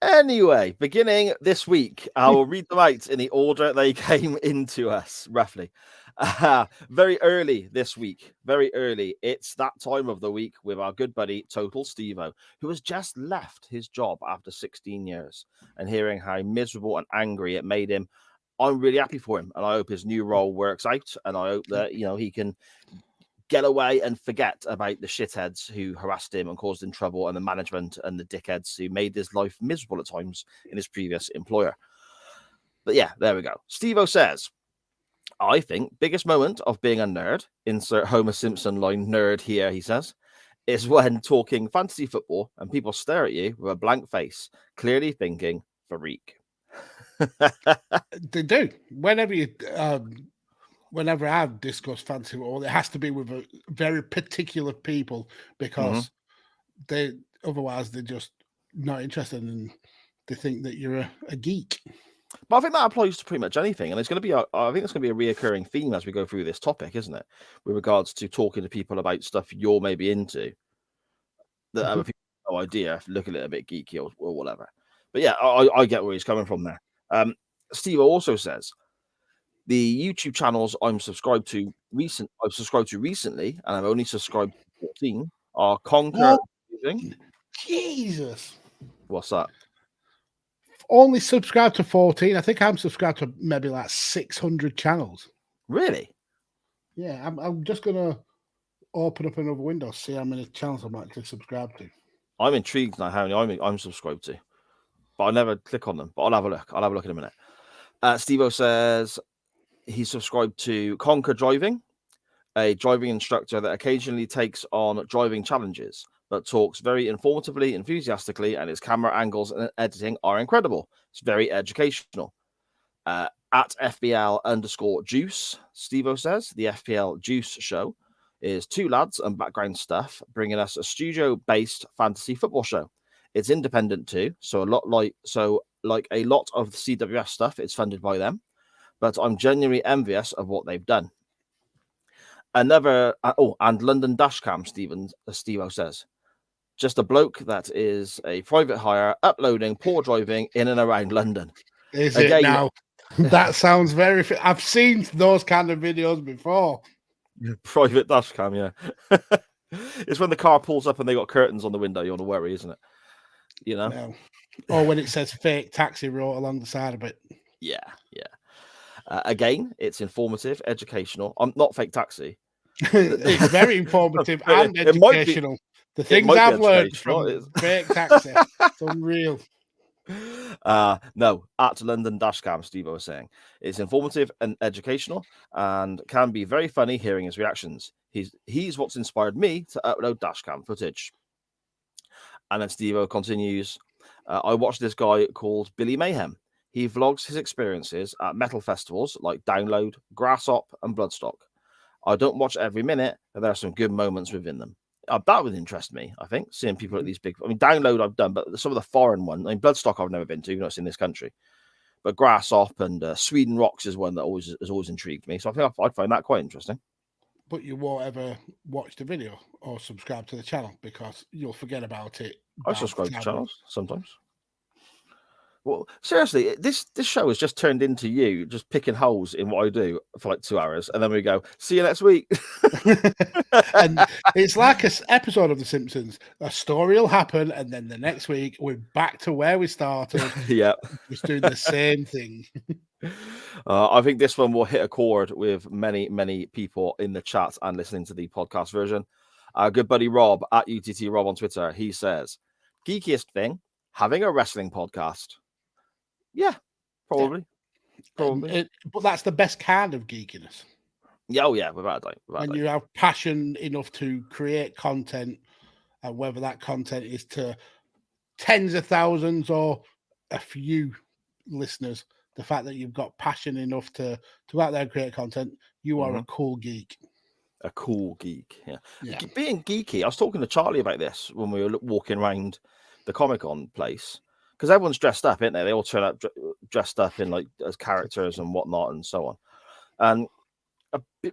Anyway, beginning this week, I will read them out in the order they came into us, roughly. Very early this week, very early. It's that time of the week with our good buddy Total Stevo, who has just left his job after 16 years, and hearing how miserable and angry it made him, I'm really happy for him, and I hope his new role works out, and I hope that he can get away and forget about the shitheads who harassed him and caused him trouble, and the management and the dickheads who made his life miserable at times in his previous employer. But yeah, there we go. Stevo says, "I think biggest moment of being a nerd," insert Homer Simpson line nerd here, he says, "is when talking fantasy football and people stare at you with a blank face, clearly thinking, freak." They do. Whenever I've discussed fantasy football, it has to be with a very particular people, because otherwise they're just not interested, and they think that you're a geek. But I think that applies to pretty much anything, and it's going to be I think it's going to be a reoccurring theme as we go through this topic, isn't it? With regards to talking to people about stuff you're maybe into that other people have no idea, look a little bit geeky or whatever. But yeah, I get where he's coming from there. Steve also says, "The YouTube channels I've subscribed to recently, and I've only subscribed to 14, are Conquer." Jesus. What's that? Only subscribed to 14. I think I'm subscribed to maybe like 600 channels. Really? Yeah, I'm just going to open up another window, see how many channels I'm actually subscribed to. I'm intrigued now how many I'm subscribed to, but I never click on them. But I'll have a look. I'll have a look in a minute. Stevo says he's subscribed to Conquer Driving, a driving instructor that occasionally takes on driving challenges, but talks very informatively, enthusiastically, and his camera angles and editing are incredible. It's very educational. At FBL_Juice, Stevo says the FPL Juice show is two lads and background stuff bringing us a studio-based fantasy football show. It's independent too, so like a lot of the CWS stuff, it's funded by them. But I'm genuinely envious of what they've done. And London Dashcam, Stevo says, just a bloke that is a private hire uploading poor driving in and around London. Is it now? That sounds very. I've seen those kind of videos before. Private Dashcam, yeah. It's when the car pulls up and they got curtains on the window. You want to worry, isn't it? No. Or when it says fake taxi wrote along the side of it. Yeah. Again, it's informative, educational. I'm not fake taxi. It's very informative and educational. The things I've learned from fake taxi, it's unreal. No, at London Dashcam, Steve was saying it's informative and educational, and can be very funny hearing his reactions. He's what's inspired me to upload Dashcam footage. And then Steve continues, I watched this guy called Billy Mayhem. He vlogs his experiences at metal festivals like Download, Grassop, and Bloodstock. I don't watch every minute, but there are some good moments within them. That would interest me, I think, seeing people at these big... I mean, Download I've done, but some of the foreign ones... I mean, Bloodstock I've never been to, even though it's in this country. But Grassop and Sweden Rocks is one that has always intrigued me. So I think I'd find that quite interesting. But you won't ever watch the video or subscribe to the channel because you'll forget about it. I subscribe to channels sometimes. Well, seriously, this show has just turned into you just picking holes in what I do for like 2 hours, and then we go, see you next week. And it's like an episode of The Simpsons. A story will happen, and then the next week we're back to where we started. Yeah. Just doing the same thing. I think this one will hit a chord with many, many people in the chat and listening to the podcast version. Our good buddy Rob at UTT Rob on Twitter, he says, geekiest thing, having a wrestling podcast. Yeah, probably. Probably. But that's the best kind of geekiness. Yeah, oh yeah, without a doubt. When you have passion enough to create content, and whether that content is to tens of thousands or a few listeners, the fact that you've got passion enough to go out there and create content, you are a cool geek. A cool geek, yeah. Yeah. Being geeky, I was talking to Charlie about this when we were walking around the Comic-Con place, because everyone's dressed up, isn't they? They all turn up dressed up in like as characters and whatnot and so on. And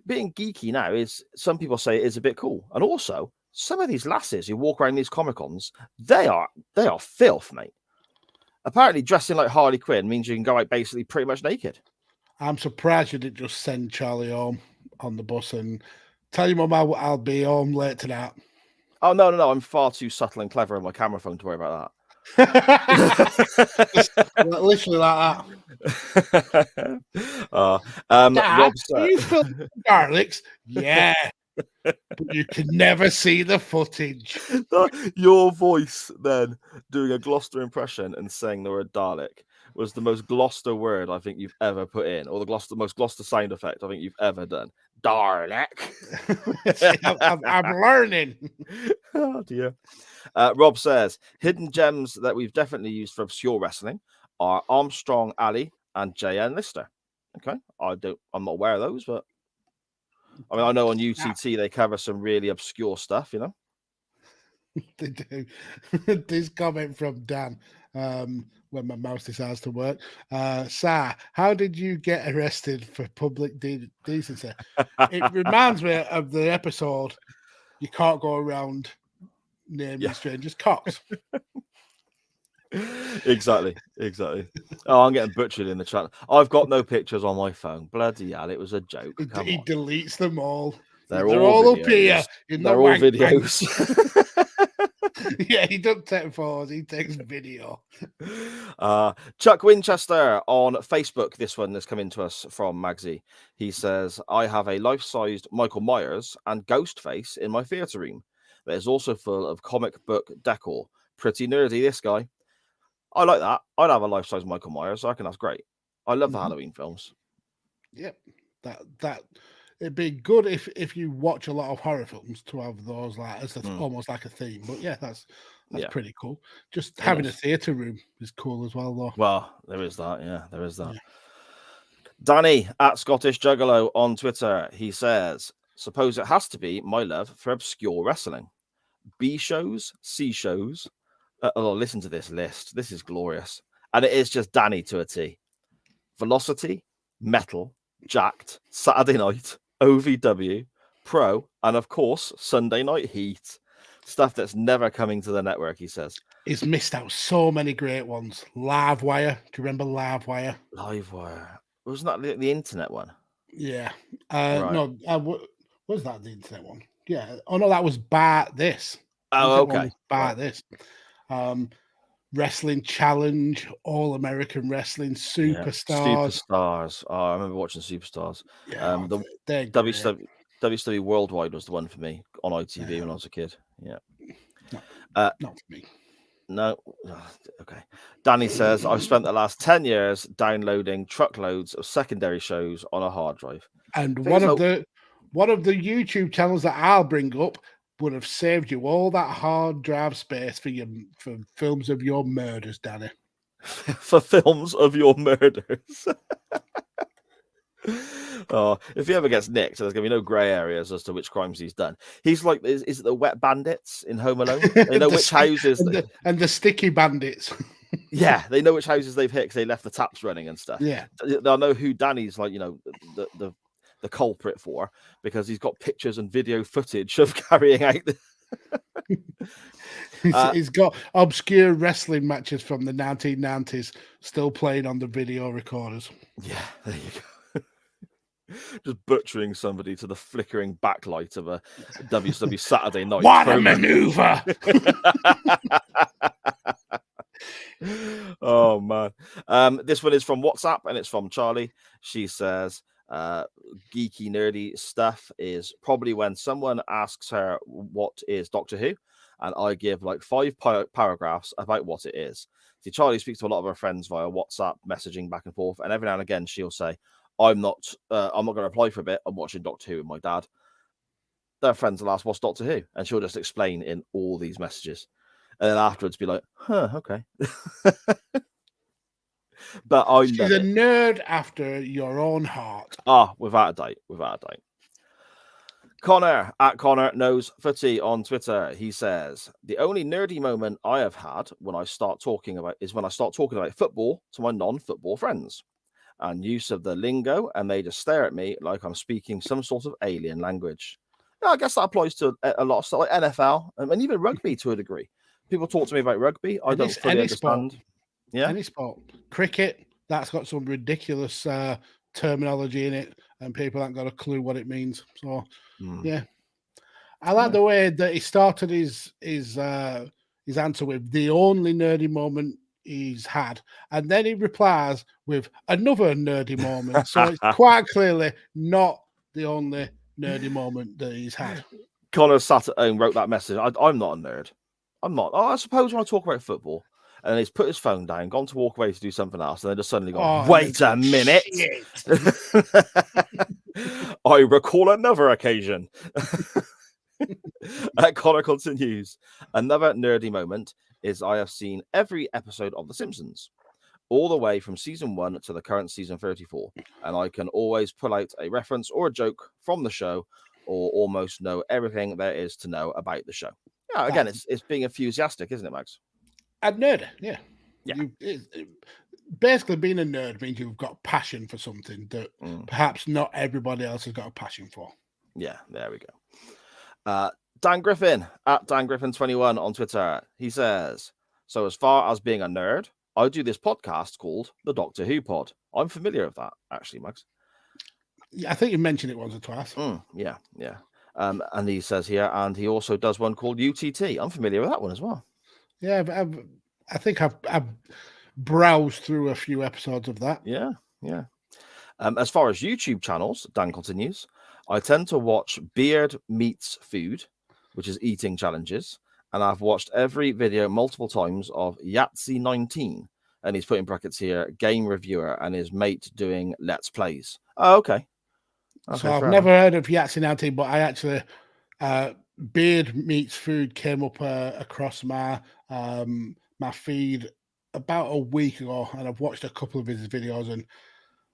being geeky now is, some people say, it is a bit cool. And also, some of these lasses who walk around these Comic-Cons, they are filth, mate. Apparently, dressing like Harley Quinn means you can go out basically pretty much naked. I'm surprised you didn't just send Charlie home on the bus and tell your mum I'll be home late tonight. Oh, no. I'm far too subtle and clever on my camera phone to worry about that. Literally like that. Dad, Rob are you filming garlics? Yeah. But you can never see the footage. Your voice then doing a Gloucester impression and saying the word Dalek was the most Gloucester word I think you've ever put in, or the most Gloucester sound effect I think you've ever done. Dalek. I'm learning. Oh dear. Rob says hidden gems that we've definitely used for obscure wrestling are Armstrong Alley and JN Lister. Okay, I'm not aware of those, but I mean, I know on UTT they cover some really obscure stuff, you know. They do. This comment from Dan, when my mouse decides to work. Sir, how did you get arrested for public decency? It reminds me of the episode, You Can't Go Around Naming Strangers Cocks. Exactly. Oh, I'm getting butchered in the chat. I've got no pictures on my phone. Bloody hell, it was a joke. He deletes them all. They're all up here. They're all videos. Yeah, he doesn't take photos, he takes video. Chuck Winchester on Facebook. This one that's coming to us from Magsy. He says, I have a life-sized Michael Myers and Ghostface in my theatre room that is also full of comic book decor. Pretty nerdy, this guy. I like that. I'd have a life-size Michael Myers. I reckon that's great. I love the Halloween films. Yep. That it'd be good if you watch a lot of horror films to have those like as almost like a theme. But yeah, that's pretty cool. Just having a theatre room is cool as well, though. Well, there is that. Yeah, there is that. Yeah. Danny at Scottish Juggalo on Twitter. He says, suppose it has to be my love for obscure wrestling. B shows, C shows. Listen to this list. This is glorious. And it is just Danny to a T. Velocity, Metal, Jacked, Saturday Night, OVW, Pro, and of course, Sunday Night Heat. Stuff that's never coming to the network, he says. He's missed out so many great ones. Livewire. Do you remember Livewire? Livewire. Wasn't that the internet one? Yeah. Right. No, was that the internet one? Yeah. Oh, no, that was Bar This. Oh, okay. Bar This. Wrestling Challenge, All American Wrestling, Superstars. Superstars. Oh, I remember watching Superstars. Yeah, the WWE Worldwide was the one for me on ITV when I was a kid. Yeah. Not for me. No. Okay. Danny says, I've spent the last 10 years downloading truckloads of secondary shows on a hard drive. And one of the YouTube channels that I'll bring up would have saved you all that hard drive space for films of your murders, Danny. For films of your murders. Oh, if he ever gets nicked, there's going to be no grey areas as to which crimes he's done. He's like, is it the wet bandits in Home Alone? They know which houses. And the sticky bandits. Yeah, they know which houses they've hit because they left the taps running and stuff. Yeah. They'll know who Danny's like, the culprit for, because he's got pictures and video footage of carrying out He's got obscure wrestling matches from the 1990s still playing on the video recorders. Yeah, there you go. Just butchering somebody to the flickering backlight of a WCW Saturday night. What a program. maneuver! Oh man. This one is from WhatsApp and it's from Charlie. She says geeky nerdy stuff is probably when someone asks her what is Doctor Who, and I give like 5 paragraphs about what it is. See, Charlie speaks to a lot of her friends via WhatsApp messaging back and forth, and every now and again she'll say, I'm not going to reply for a bit. I'm watching Doctor Who with my dad. Their friends will ask, what's Doctor Who? And she'll just explain in all these messages. And then afterwards be like, okay. But I She's love a it. nerd after your own heart. Without a doubt. Connor at Connor Knows Footy on Twitter. He says, the only nerdy moment I have had when I start talking about football to my non-football friends, and use of the lingo, and they just stare at me like I'm speaking some sort of alien language. Yeah, I guess that applies to a lot of stuff like NFL and even rugby to a degree. People talk to me about rugby. I don't fully understand. Sport. Yeah, any sport. Cricket, that's got some ridiculous terminology in it, and people haven't got a clue what it means. So, yeah. I like the way that he started his answer with the only nerdy moment he's had, and then he replies with another nerdy moment. So it's quite clearly not the only nerdy moment that he's had. Connor sat at home, wrote that message. I'm not a nerd. I'm not. I suppose when I talk about football, and he's put his phone down, gone to walk away to do something else, and then just suddenly gone, wait a minute. I recall another occasion. Connor continues. Another nerdy moment is I have seen every episode of The Simpsons, all the way from season 1 to the current season 34, and I can always pull out a reference or a joke from the show, or almost know everything there is to know about the show. Yeah, again, it's being enthusiastic, isn't it, Max? A nerd, yeah. Basically, being a nerd means you've got passion for something that perhaps not everybody else has got a passion for. Yeah, there we go. Dan Griffin at Dan Griffin 21 on Twitter. He says, so as far as being a nerd, I do this podcast called the Doctor Who Pod. I'm familiar with that, actually, Max. Yeah, I think you mentioned it once or twice. Yeah. And he says here, and he also does one called UTT. I'm familiar with that one as well. Yeah, I think I've browsed through a few episodes of that. Yeah. As far as YouTube channels, Dan continues, I tend to watch Beard Meets Food, which is eating challenges, and I've watched every video multiple times of Yahtzee 19, and he's put in brackets here, game reviewer, and his mate doing Let's Plays. Oh, okay. So I've never heard of Yahtzee 19, but I actually, Beard Meets Food came up across my my feed about a week ago, and I've watched a couple of his videos, and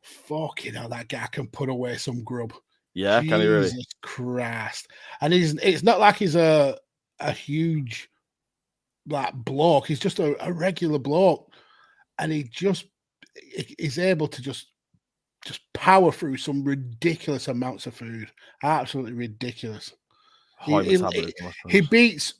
fucking hell, that guy can put away some grub. Yeah, Jesus can he really? Christ. And it's not like he's a huge like bloke. He's just a regular bloke, and he's able to just power through some ridiculous amounts of food. Absolutely ridiculous. He beats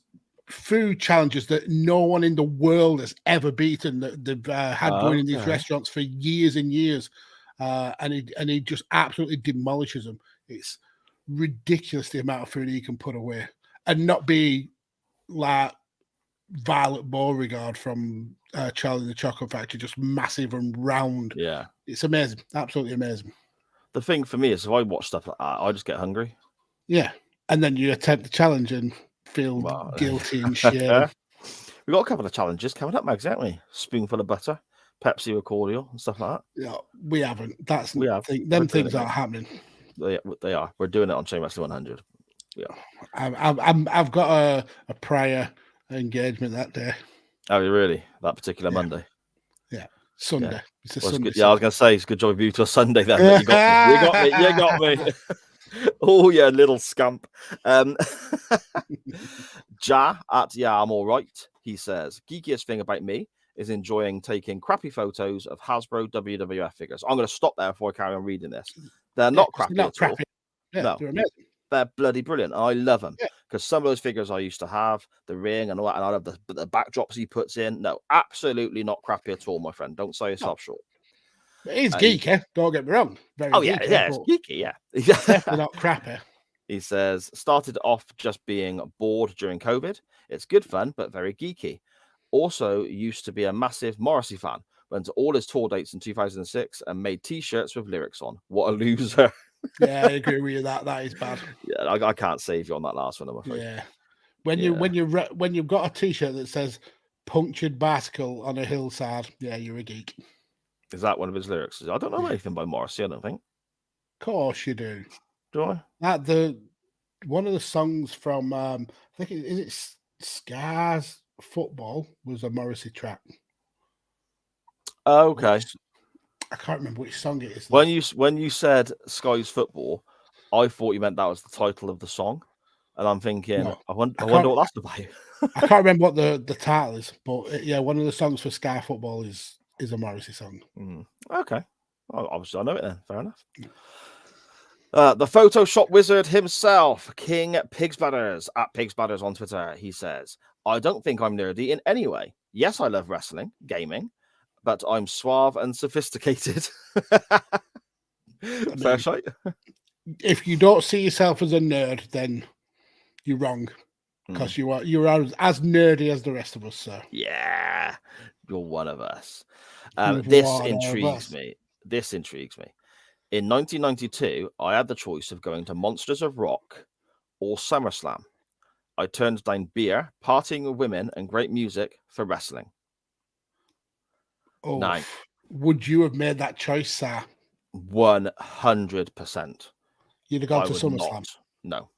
food challenges that no one in the world has ever beaten, that they've had going in these restaurants for years and years. And he just absolutely demolishes them. It's ridiculous the amount of food he can put away and not be like Violet Beauregard from Charlie and the Chocolate Factory, just massive and round. Yeah. It's amazing. Absolutely amazing. The thing for me is if I watch stuff like that, I just get hungry. Yeah. And then you attempt the challenge and feel guilty and shame. We've got a couple of challenges coming up, Mags, haven't we? Spoonful of butter, Pepsi with cordial and stuff like that. Yeah, we haven't. We have. Them things aren't happening. They are. We're doing it on Chain Wrestling 100. Yeah. I've got a prior engagement that day. Oh, really? That particular Monday? Yeah. Sunday. Yeah. It's a Sunday. Sunday. I was going to say, it's a good job you to a Sunday then. But you got me. You got me. Oh, yeah, little scamp. I'm all right. He says, geekiest thing about me is enjoying taking crappy photos of Hasbro WWF figures. I'm going to stop there before I carry on reading this. They're not crappy at all. Yeah, No. they're amazing. they're bloody brilliant. I love them Yeah. because some of those figures I used to have, the ring and all that, and I love the backdrops he puts in. No, absolutely not crappy at all, my friend. Don't sell yourself short. It is geeky, don't get me wrong. Very Oh yeah, geeky, yeah, it's but geeky, yeah. definitely not crappy. He says, started off just being bored during COVID. It's good fun, but very geeky. Also used to be a massive Morrissey fan. Went to all his tour dates in 2006 and made t-shirts with lyrics on. What a loser. Yeah, I agree with you. That is bad. Yeah, I can't save you on that last one, I'm afraid. Yeah. When you've got a t-shirt that says punctured bicycle on a hillside, yeah, you're a geek. Is that one of his lyrics? I don't know anything by Morrissey, I don't think. Of course you do. Do I? One of the songs from I think is it Scars Football was a Morrissey track. Okay. I can't remember which song it is. When you said Sky's Football, I thought you meant that was the title of the song. And I'm thinking, No, I wonder what that's about. I can't remember what the title is, but yeah, one of the songs for Sky Football is a Morrissey song. Okay. Well, obviously, I know it then. Fair enough. The Photoshop wizard himself, King Pigsbutters, at Pigsbutters on Twitter, he says, I don't think I'm nerdy in any way. Yes, I love wrestling, gaming, but I'm suave and sophisticated. Fair shite. If you don't see yourself as a nerd, then you're wrong. Because you're as nerdy as the rest of us, sir. Yeah, you're one of us. You're This one of intrigues us. me. This intrigues me. In 1992, I had the choice of going to Monsters of Rock or SummerSlam. I turned down beer, partying with women, and great music for wrestling. Oh, Nine. would you have made that choice, sir? 100%. You'd have gone I to would SummerSlam. not. No.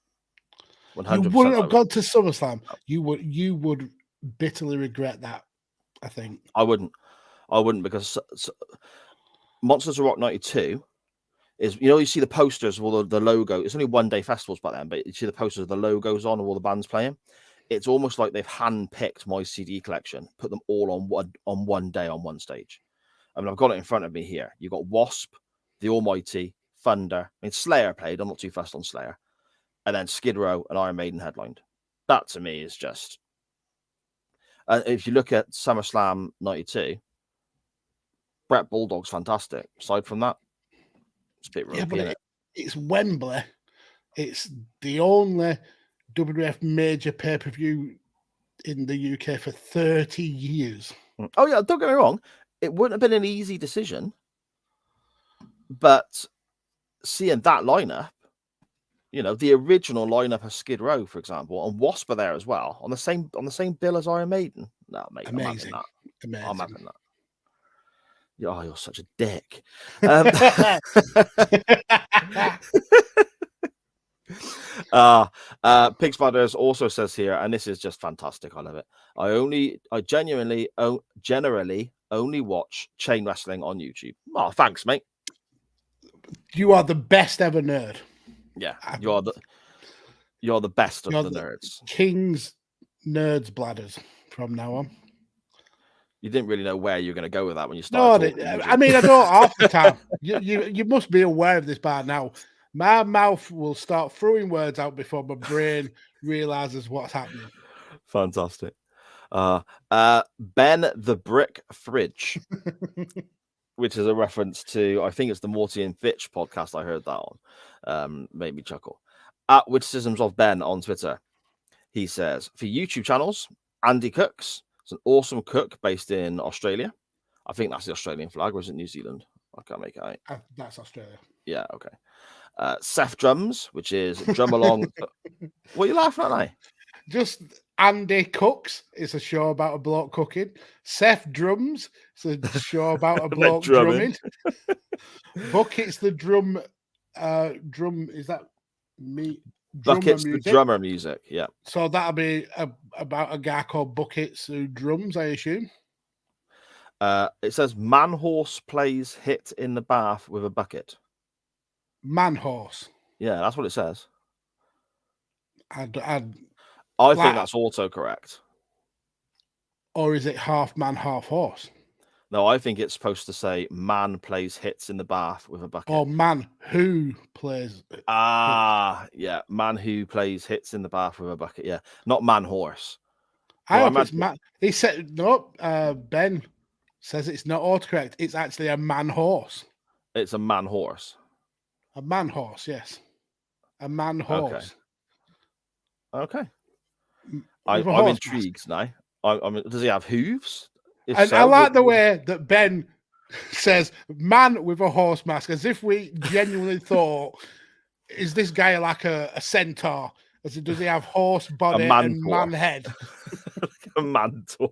100%. You wouldn't I have would. gone to SummerSlam. You would bitterly regret that, I think. I wouldn't because Monsters of Rock 92 is, you see the posters of all the logo. It's only one-day festivals back then, but you see the posters of the logos on of all the bands playing. It's almost like they've hand-picked my CD collection, put them all on one day on one stage. I mean, I've got it in front of me here. You've got Wasp, The Almighty, Thunder. I mean, Slayer played. I'm not too fussed on Slayer. And then Skid Row and Iron Maiden headlined. That, to me, is just... if you look at SummerSlam 92, Brett Bulldog's fantastic. Aside from that, it's a bit ropey, Yeah, but isn't it? it's Wembley. It's the only WWF major pay-per-view in the UK for 30 years. Oh, yeah, don't get me wrong. It wouldn't have been an easy decision. But seeing that lineup, the original lineup of Skid Row, for example, and Wasp are there as well, on the same bill as Iron Maiden. No, mate, Amazing. I'm having that. Oh, you're such a dick. Pigsbutters also says here, and this is just fantastic. I love it. I generally only watch chain wrestling on YouTube. Oh, thanks, mate. You are the best ever nerd. Yeah, you're the best of the nerds. King's nerds bladders from now on. You didn't really know where you were going to go with that when you started. No, I mean, I don't half the time. You must be aware of this by now. My mouth will start throwing words out before my brain realizes what's happening. Fantastic. Ben the Brick Fridge, which is a reference to, I think it's the Morty and Fitch podcast. I heard that on. Made me chuckle. At Witticisms of Ben on Twitter, he says, for YouTube channels, Andy Cooks. It's an awesome cook based in Australia. I think that's the Australian flag, or is it New Zealand? I can't make it out. That's Australia. Yeah, okay. Seth Drums, which is drum along. What are you laughing at, mate? Just Andy Cooks. It's a show about a bloke cooking. Seth Drums. It's a show about a bloke drumming. Bucket's the drum. Drum, is that me? Bucket's the drummer music, yeah. So that'll be about a guy called Buckets who drums, I assume. It says man horse plays hit in the bath with a bucket. Man horse. Yeah, that's what it says. I think that's autocorrect. Or is it half man, half horse? No, I think it's supposed to say man plays hits in the bath with a bucket. Or man who plays. Yeah, man who plays hits in the bath with a bucket. Yeah, not man horse. I No, hope it's man. He said no. Ben says it's not autocorrect. It's actually a man horse. It's a man horse. A man horse, yes. A man horse. Okay. With a I'm horse intrigued now. Does he have hooves? If And so, I like the way that Ben says man with a horse mask, as if we genuinely thought, is this guy like a centaur? Does he have horse body and man head? A mantor.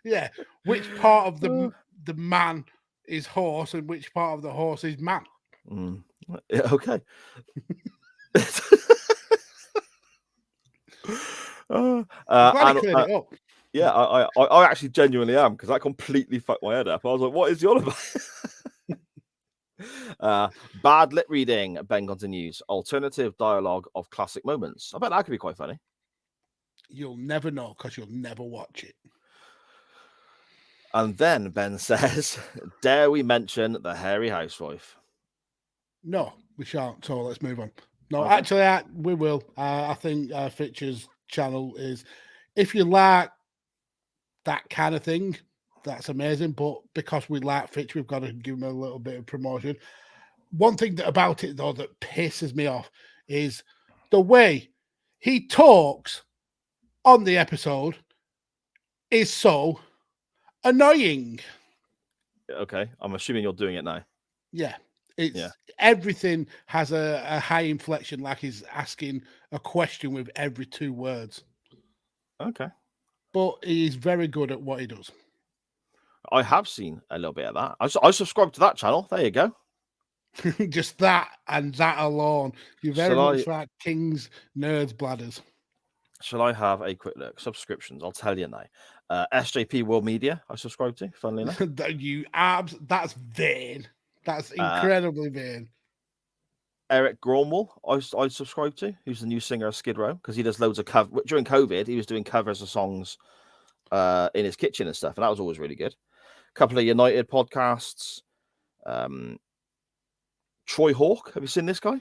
Yeah. Which part of the man is horse and which part of the horse is man? Yeah, okay. I'm glad he cleared it up. Yeah, I actually genuinely am, because that completely fucked my head up. I was like, what is he on about? Bad lip reading, Ben continues. Alternative dialogue of classic moments. I bet that could be quite funny. You'll never know because you'll never watch it. And then Ben says, dare we mention the hairy housewife? No, we shan't. So let's move on. No, Okay. actually, we will. I think Fitcher's channel is, if you like that kind of thing, that's amazing. But because we like Fitch, we've got to give him a little bit of promotion. One thing about it, though, that pisses me off is the way he talks on the episode is so annoying. Okay, I'm assuming you're doing it now. Yeah. Everything has a high inflection, like he's asking a question with every 2 words. Okay. But he's very good at what he does. I have seen a little bit of that. I subscribed to that channel. There you go. Just that and that alone. You're very Shall much like King's Nerds Bladders. Shall I have a quick look? Subscriptions, I'll tell you now. SJP World Media, I subscribe to, funnily enough. That's vain. That's incredibly vain. Eric Gromwell, I subscribe to, who's the new singer of Skid Row, because he does loads of cover. During COVID, he was doing covers of songs in his kitchen and stuff, and that was always really good. A couple of United podcasts. Troy Hawk, have you seen this guy?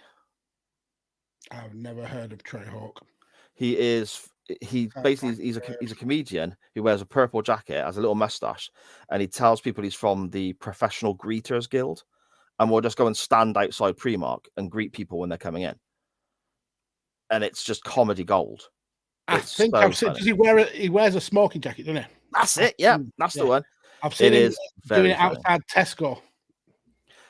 I've never heard of Troy Hawk. He's a comedian who wears a purple jacket, has a little mustache, and he tells people he's from the Professional Greeters Guild, and we'll just go and stand outside Primark and greet people when they're coming in. And it's just comedy gold. I think I've seen. Does he wears a smoking jacket, doesn't he? That's it. Yeah, that's the one. I've seen him doing it funny. outside Tesco.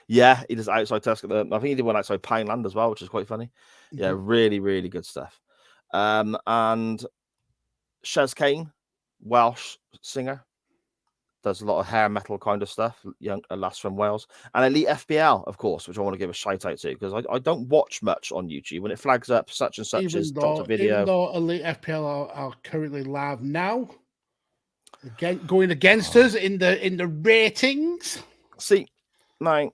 Yeah, he does outside Tesco. I think he did one outside Pineland as well, which is quite funny. Yeah, really, really good stuff. And Shez Kane, Welsh singer, does a lot of hair metal kind of stuff. Young, a lass from Wales, and Elite FPL, of course, which I want to give a shout out to, because I don't watch much on YouTube. When it flags up such and such as dropped a video, even though Elite FPL are currently live now, again going against us in the ratings. See, now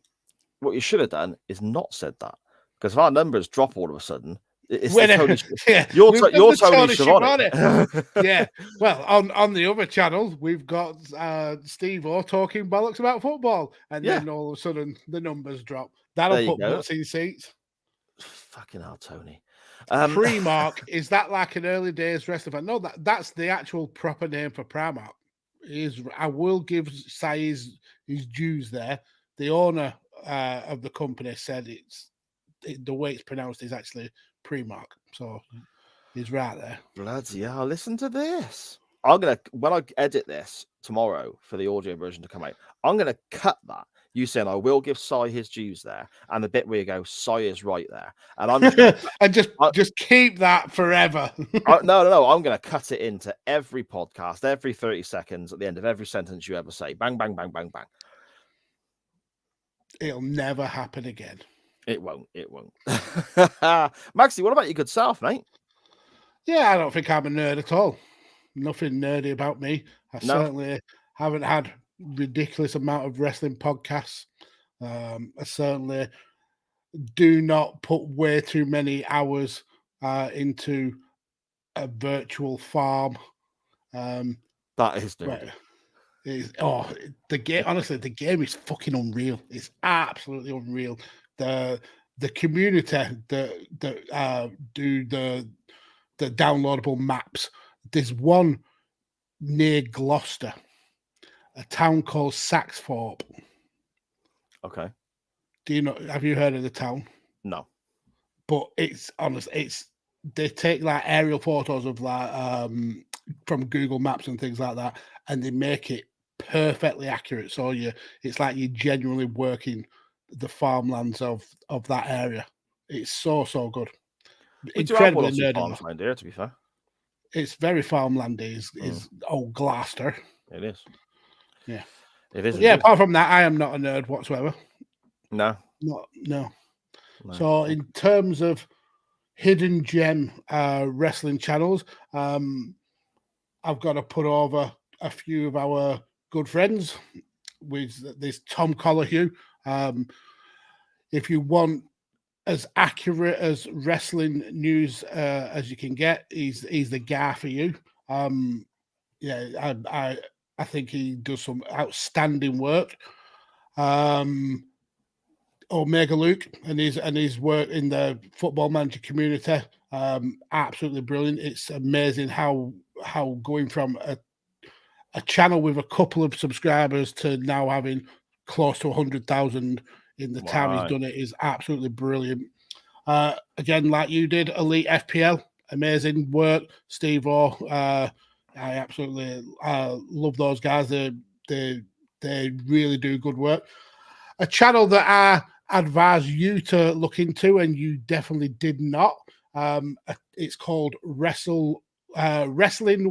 what you should have done is not said that, because if our numbers drop all of a sudden, it's you're Tony Schiavone. Yeah. Well, on the other channel, we've got Steve O talking bollocks about football, and then all of a sudden the numbers drop. That'll put butts in seats. Fucking hell, Tony. Primark, is that like an early days restaurant? No, that's the actual proper name for Primark. I will give Sai his dues there. The owner of the company said the way it's pronounced is actually Primark, so he's right there. Bloody hell, listen to this. When I edit this tomorrow for the audio version to come out, I'm gonna cut that. You saying I will give Sai his dues there, and the bit where you go, Sai is right there, and I'm just keep that forever. No, I'm gonna cut it into every podcast, every 30 seconds at the end of every sentence you ever say. Bang, bang, bang, bang, bang. It'll never happen again. It won't. Maxie, what about your good self, mate? Yeah, I don't think I'm a nerd at all. Nothing nerdy about me. I certainly haven't had ridiculous amount of wrestling podcasts. I certainly do not put way too many hours into a virtual farm. That is nerdy. The game. Honestly, the game is fucking unreal. It's absolutely unreal. The community that do the downloadable maps. There's one near Gloucester, a town called Saxthorpe. Okay. Do you know? Have you heard of the town? No. But it's honest. They take like aerial photos of like from Google Maps and things like that, and they make it perfectly accurate. So it's like you're genuinely working the farmlands of that area. It's so good. We do have Incredibly one or two nerdy. farms around here, to be fair. It's very farmlandy. Is old Gloucester. It is. Yeah. It is. But yeah. Apart from that, I am not a nerd whatsoever. No. No. So in terms of hidden gem wrestling channels, I've got to put over a few of our good friends. With this Tom Colahue. If you want as accurate as wrestling news as you can get, he's the guy for you. I think he does some outstanding work. Omega Luke and his work in the Football Manager community, absolutely brilliant. It's amazing how going from a channel with a couple of subscribers to now having close to 100,000 in the time he's done it is absolutely brilliant. Again, like you did, Elite FPL, amazing work. Steve O, I absolutely love those guys. They really do good work. A channel that I advise you to look into, and you definitely did not. It's called Wrestling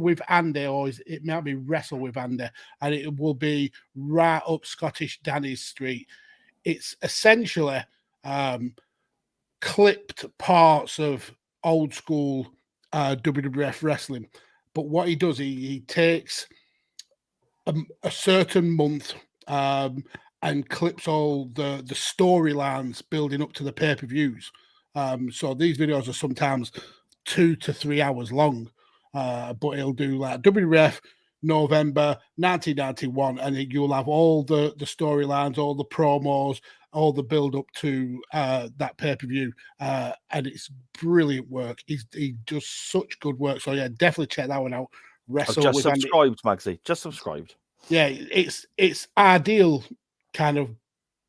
with Andy, or it might be Wrestle with Andy, and it will be right up Scottish Danny's street. It's essentially clipped parts of old school WWF wrestling, but what he does, he takes a certain month and clips all the storylines building up to the pay-per-views. So these videos are sometimes 2 to 3 hours long. But he'll do like WWF November 1991, and you'll have all the storylines, all the promos, all the build up to that pay-per-view, and it's brilliant work. He does such good work. So yeah, definitely check that one out. I've just subscribed, Magsy. Just subscribed. Yeah, it's ideal, kind of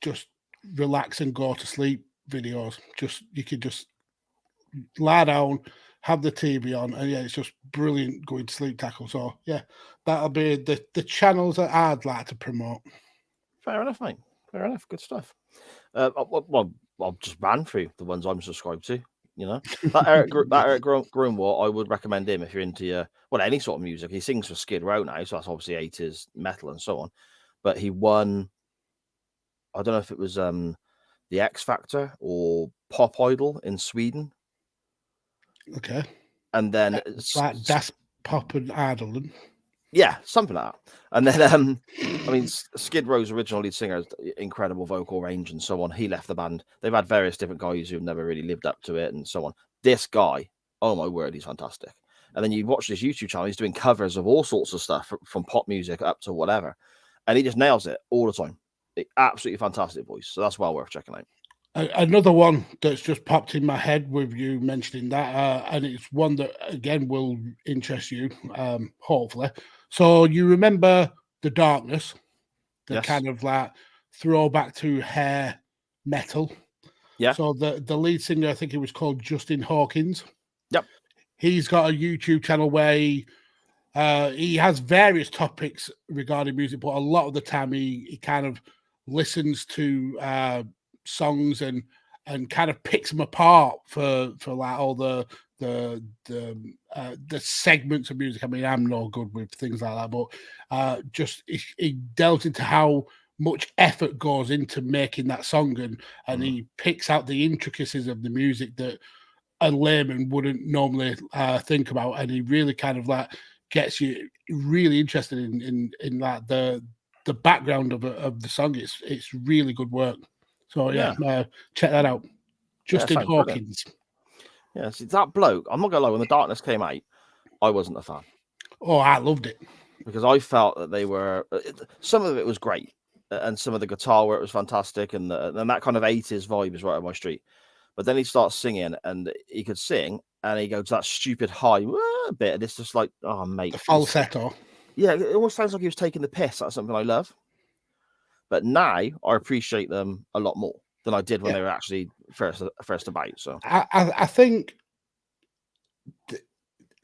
just relax and go to sleep videos. You could just lie down, have the TV on, and yeah, it's just brilliant going to sleep tackle. So yeah, that'll be the channels that I'd like to promote. Fair enough, mate. Fair enough. Good stuff. I'll just ran through the ones I'm subscribed to. You know, that Eric Grunwald, I would recommend him if you're into any sort of music. He sings for Skid Row now, so that's obviously 80s metal and so on. But he won, I don't know if it was the X Factor or Pop Idol in Sweden. Okay. And then that's Pop and Idol. Yeah, something like that. And then I mean, Skid Row's original lead singer has incredible vocal range and so on. He left the band. They've had various different guys who've never really lived up to it and so on. This guy, oh my word, he's fantastic. And then you watch this YouTube channel, he's doing covers of all sorts of stuff from pop music up to whatever. And he just nails it all the time. Absolutely fantastic voice. So that's well worth checking out. Another one that's just popped in my head with you mentioning that, and it's one that again will interest you, hopefully. So you remember The Darkness, the kind of like throwback to hair metal. Yeah. So the lead singer, I think it was called Justin Hawkins. Yep. He's got a YouTube channel where he has various topics regarding music, but a lot of the time he kind of listens to songs and kind of picks them apart for like all the segments of music. I mean, I'm no good with things like that, but just he delves into how much effort goes into making that song, and he picks out the intricacies of the music that a layman wouldn't normally think about, and he really kind of like gets you really interested in like the background of the song. It's really good work. So yeah, check that out. Justin Hawkins. Yes, it's that bloke. I'm not gonna lie. When The Darkness came out, I wasn't a fan. Oh, I loved it. because I felt that they were some of it was great, and some of the guitar work was fantastic, and that kind of 80s vibe is right up my street. But then he starts singing, and he could sing, and he goes that stupid high bit, and it's just like, oh mate, The falsetto. Yeah, it almost sounds like he was taking the piss. That's something I love. But now I appreciate them a lot more than I did when they were actually first about. So I think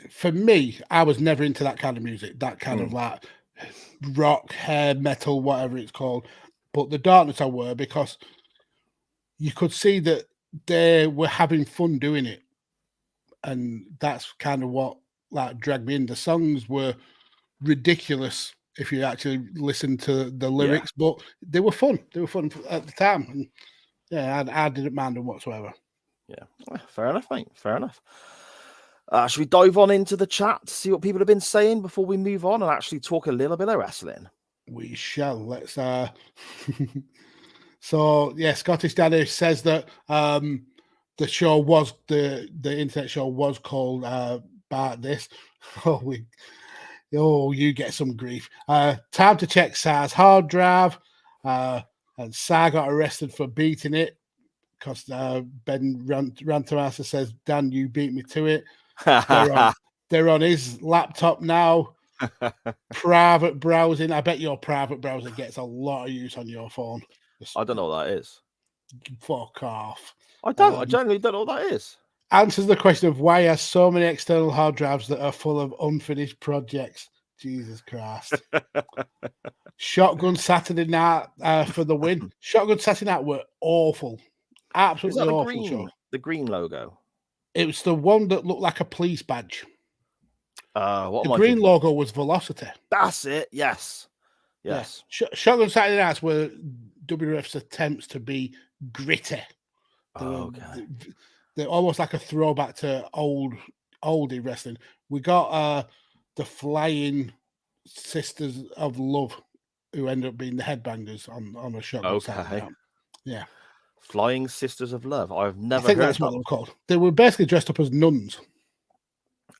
for me, I was never into that kind of music, that kind of like rock, hair metal, whatever it's called. But the Darkness I were, because you could see that they were having fun doing it. And that's kind of what like dragged me in. The songs were ridiculous if you actually listen to the lyrics, but they were fun. They were fun at the time. And yeah, I didn't mind them whatsoever. Yeah, fair enough, mate. Fair enough. Should we dive on into the chat to see what people have been saying before we move on and actually talk a little bit of wrestling? We shall. Let's so yeah, Scottish Daddy says that the show was the internet show was called About This. You get some grief. Time to check Sar's hard drive. And Sar got arrested for beating it because Ben Rantamasa says, Dan, you beat me to it. They're on his laptop now. Private browsing. I bet your private browser gets a lot of use on your phone. I don't know what that is. Fuck off. I don't. I genuinely don't know what that is. Answers the question of why he has so many external hard drives that are full of unfinished projects. Jesus Christ. Shotgun Saturday Night for the win. Shotgun Saturday Night were awful. Absolutely is that awful show. The green logo? It was the one that looked like a police badge. The green logo was Velocity. That's it. Yes. Yes. Yeah. Shotgun Saturday Nights were WWF's attempts to be gritty. They're almost like a throwback to oldie wrestling. We got the Flying Sisters of Love, who ended up being the headbangers on a Shotgun Saturday Night. Yeah. Flying Sisters of Love. I've never I think heard that's what they were called. They were basically dressed up as nuns.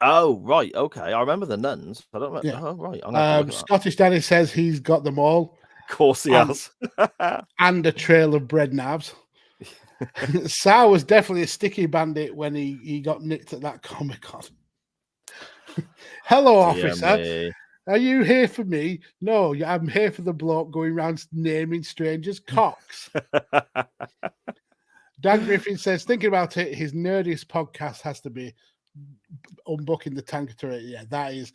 Oh, right. Okay. I remember the nuns. I don't remember. Yeah. Oh, right. Scottish Danny says he's got them all. Of course he has. And a trail of bread knives. Sar was definitely a sticky bandit when he got nicked at that Comic-Con. Hello, officer. Are you here for me? No, I'm here for the bloke going around naming strangers cocks. Dan Griffin says, thinking about it, his nerdiest podcast has to be Unbucking the Tankator. Yeah, that is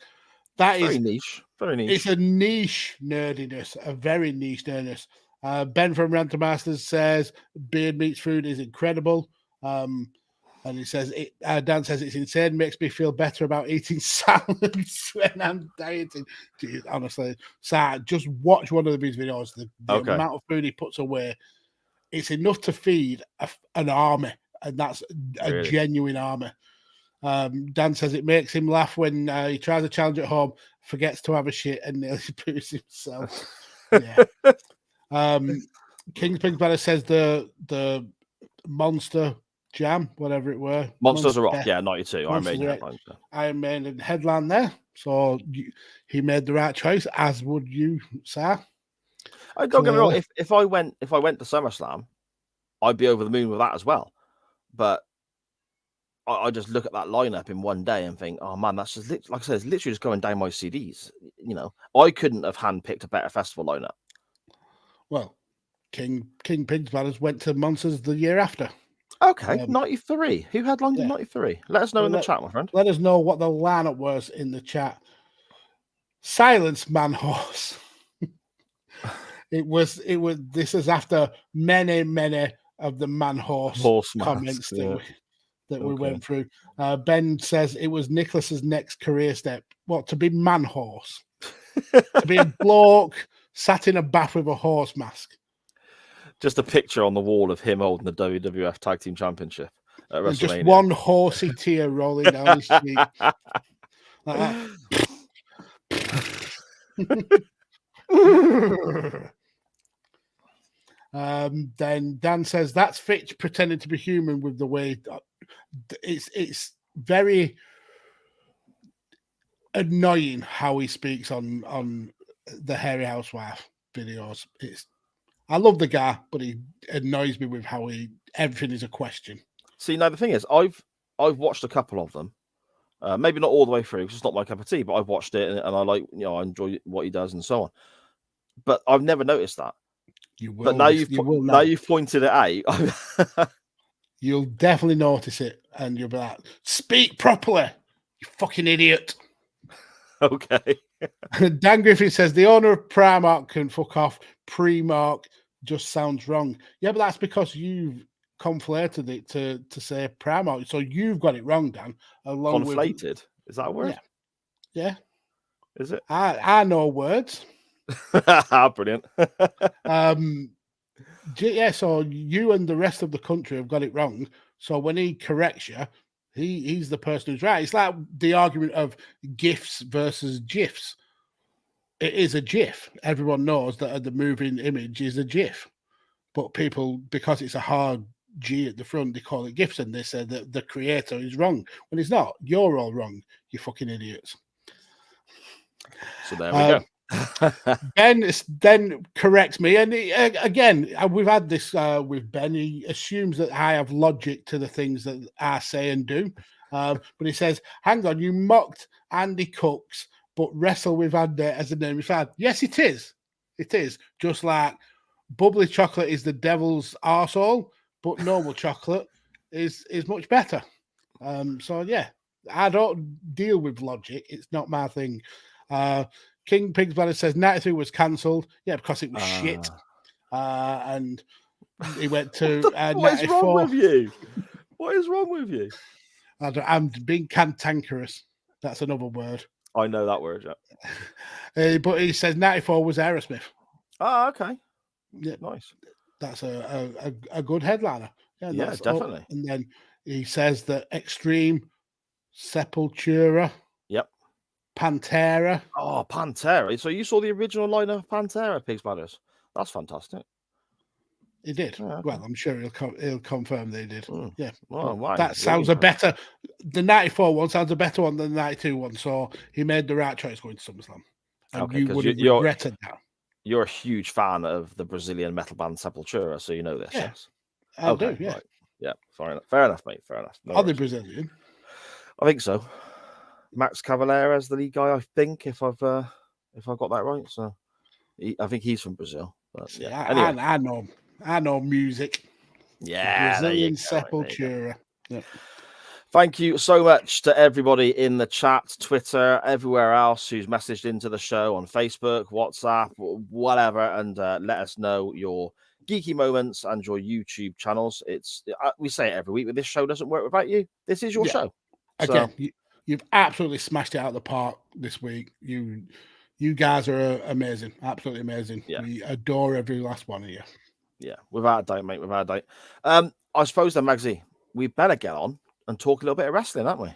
very niche. Very niche. It's a niche nerdiness, a very niche nerdiness. Ben from Random Masters says beard meets food is incredible. And he says Dan says it's insane, makes me feel better about eating salads when I'm dieting. Jeez, honestly, so just watch one of these videos. The amount of food he puts away, it's enough to feed an army, and that's a genuine army. Dan says it makes him laugh when he tries a challenge at home, forgets to have a shit, and nearly poos himself. Yeah. King's Pig Banner says the Monster Jam, whatever it were. Monsters of Rock, 92. Iron Maiden headline there. So he made the right choice, as would you, sir. I don't get me wrong. If I went to SummerSlam, I'd be over the moon with that as well. But I just look at that lineup in one day and think, oh man, that's just like I said, it's literally just going down my CDs. You know, I couldn't have handpicked a better festival lineup. Well, King Pig's Brothers went to Monsters the year after. Okay, 93. Who headlined in 93? Let us know in the chat, my friend. Let us know what the lineup was in the chat. Silence, Man Horse. It was. This is after many of the Man Horse comments that we went through. Ben says it was Nicholas's next career step. What, to be Man Horse? To be a bloke sat in a bath with a horse mask. Just a picture on the wall of him holding the WWF Tag Team Championship at WrestleMania. Just one horsey tear rolling down his cheek. Like that. Then Dan says that's Fitch pretending to be human with the way it's very annoying how he speaks on the Hairy Housewife videos. I love the guy, but he annoys me with how everything is a question. See, now the thing is, I've watched a couple of them. Maybe not all the way through because it's not my cup of tea, but I've watched it and I like, I enjoy what he does and so on. But I've never noticed that. You will. But now you've pointed it out. You'll definitely notice it, and you'll be like, "Speak properly, you fucking idiot." Okay. Dan Griffin says the owner of Primark can fuck off. Primark just sounds wrong. Yeah, but that's because you've conflated it to say Primark, so you've got it wrong, Dan. Conflated? Is that a word? Yeah. Is it? I know words. Brilliant. Yeah, so you and the rest of the country have got it wrong. So when he corrects you, he's the person who's right. It's like the argument of GIFs versus GIFs. It is a GIF. Everyone knows that the moving image is a GIF. But people, because it's a hard G at the front, they call it GIFs, and they say that the creator is wrong. When it's not. You're all wrong, you fucking idiots. So there we go. Ben then corrects me, and again, we've had this with Ben. He assumes that I have logic to the things that I say and do, but he says, "Hang on, you mocked Andy Cooks, but wrestle with Andy as a name is fad." Yes, it is. It is just like bubbly chocolate is the devil's arsehole, but normal chocolate is much better. So yeah, I don't deal with logic. It's not my thing. King Pig's Bladder says 93 was cancelled. Yeah, because it was shit. And he went to what 94. is wrong with you? What is wrong with you? I'm being cantankerous. That's another word. I know that word, yeah. But he says 94 was Aerosmith. Oh, okay. Yeah, nice. That's a good headliner. Yeah, definitely. And then he says that Extreme, Sepultura. Yep. Pantera. Oh, Pantera. So you saw the original line of Pantera, Pig's Bladders. That's fantastic. He did. Yeah, okay. Well, I'm sure he'll confirm they did. Yeah. Oh, wow. That sounds a better. The 94 one sounds a better one than the 92 one. So he made the right choice going to SummerSlam. And okay, you would have regretted that. You're a huge fan of the Brazilian metal band Sepultura, so you know this. Yeah, yes. I do. Yeah. Right. Yeah. Fair enough, mate. Fair enough. Are they Brazilian? I think so. Max Cavalera is the lead guy, I think, if I've got that right. So I think he's from Brazil. But yeah, anyway. I know music. Yeah, Brazilian Sepultura. Yeah. Thank you so much to everybody in the chat, Twitter, everywhere else who's messaged into the show on Facebook, WhatsApp, whatever, and let us know your geeky moments and your YouTube channels. We say it every week, but this show doesn't work without you. This is your show. Again, you've absolutely smashed it out of the park this week. You guys are amazing, absolutely amazing. Yeah. We adore every last one of you. Yeah, without a doubt, mate, without a doubt. I suppose then, Magsy, we better get on and talk a little bit of wrestling, aren't we?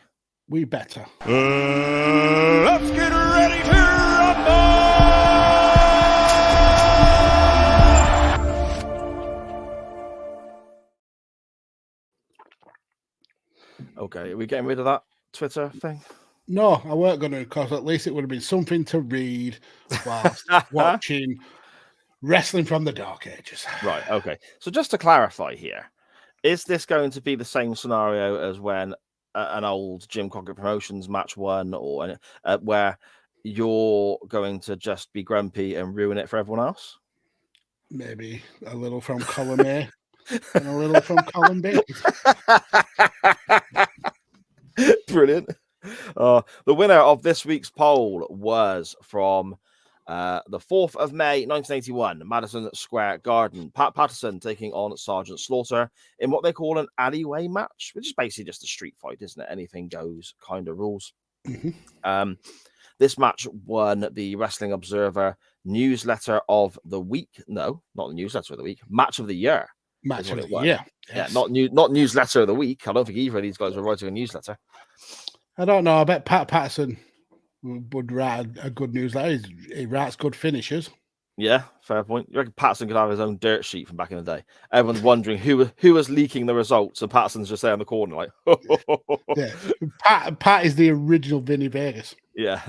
We better. Let's get ready to rumble! Okay, are we getting rid of that Twitter thing? No, I weren't going to, because at least it would have been something to read whilst watching Wrestling from the Dark Ages. Right, okay. So just to clarify here, is this going to be the same scenario as when an old Jim Crockett Promotions match won, or where you're going to just be grumpy and ruin it for everyone else? Maybe a little from column A and a little from column B. Brilliant. The winner of this week's poll was from the 4th of May, 1981, Madison Square Garden. Pat Paterson taking on Sergeant Slaughter in what they call an alleyway match, which is basically just a street fight, isn't it? Anything goes kind of rules. Mm-hmm. This match won the Wrestling Observer Newsletter of the Week. No, not the Newsletter of the Week. Match of the Year. Match of the Year. Yes. Yeah, not Newsletter of the Week. I don't think either of these guys were writing a newsletter. I don't know. I bet Pat Patterson would write a good newsletter. He writes good finishes. Yeah, fair point. You reckon Paterson could have his own dirt sheet from back in the day? Everyone's wondering who was leaking the results, and Paterson's just there in the corner, like, Yeah, Pat is the original Vinny Vegas. yeah.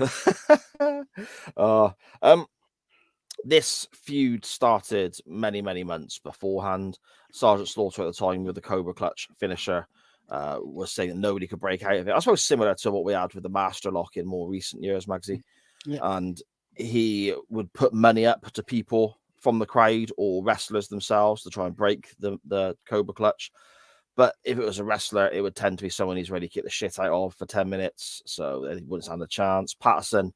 This feud started many, many months beforehand. Sergeant Slaughter at the time with the Cobra Clutch finisher was saying that nobody could break out of it. I suppose similar to what we had with the Master Lock in more recent years, Magsy. Yeah. And he would put money up to people from the crowd or wrestlers themselves to try and break the Cobra Clutch. But if it was a wrestler, it would tend to be someone he's ready to kick the shit out of for 10 minutes. So they wouldn't stand a chance. Paterson,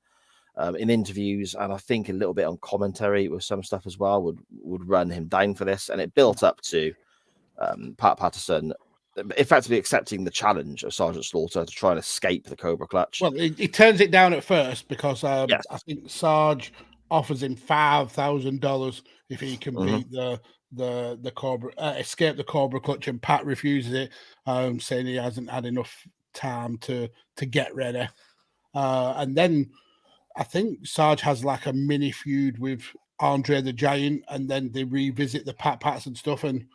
in interviews, and I think a little bit on commentary with some stuff as well, would run him down for this. And it built up to Paterson effectively accepting the challenge of Sergeant Slaughter to try and escape the Cobra Clutch. Well, he turns it down at first because Yes. I think Sarge offers him $5,000 if he can beat the Cobra, escape the Cobra Clutch, and Pat refuses it, saying he hasn't had enough time to get ready. And then I think Sarge has like a mini feud with Andre the Giant, and then they revisit the Paterson stuff, and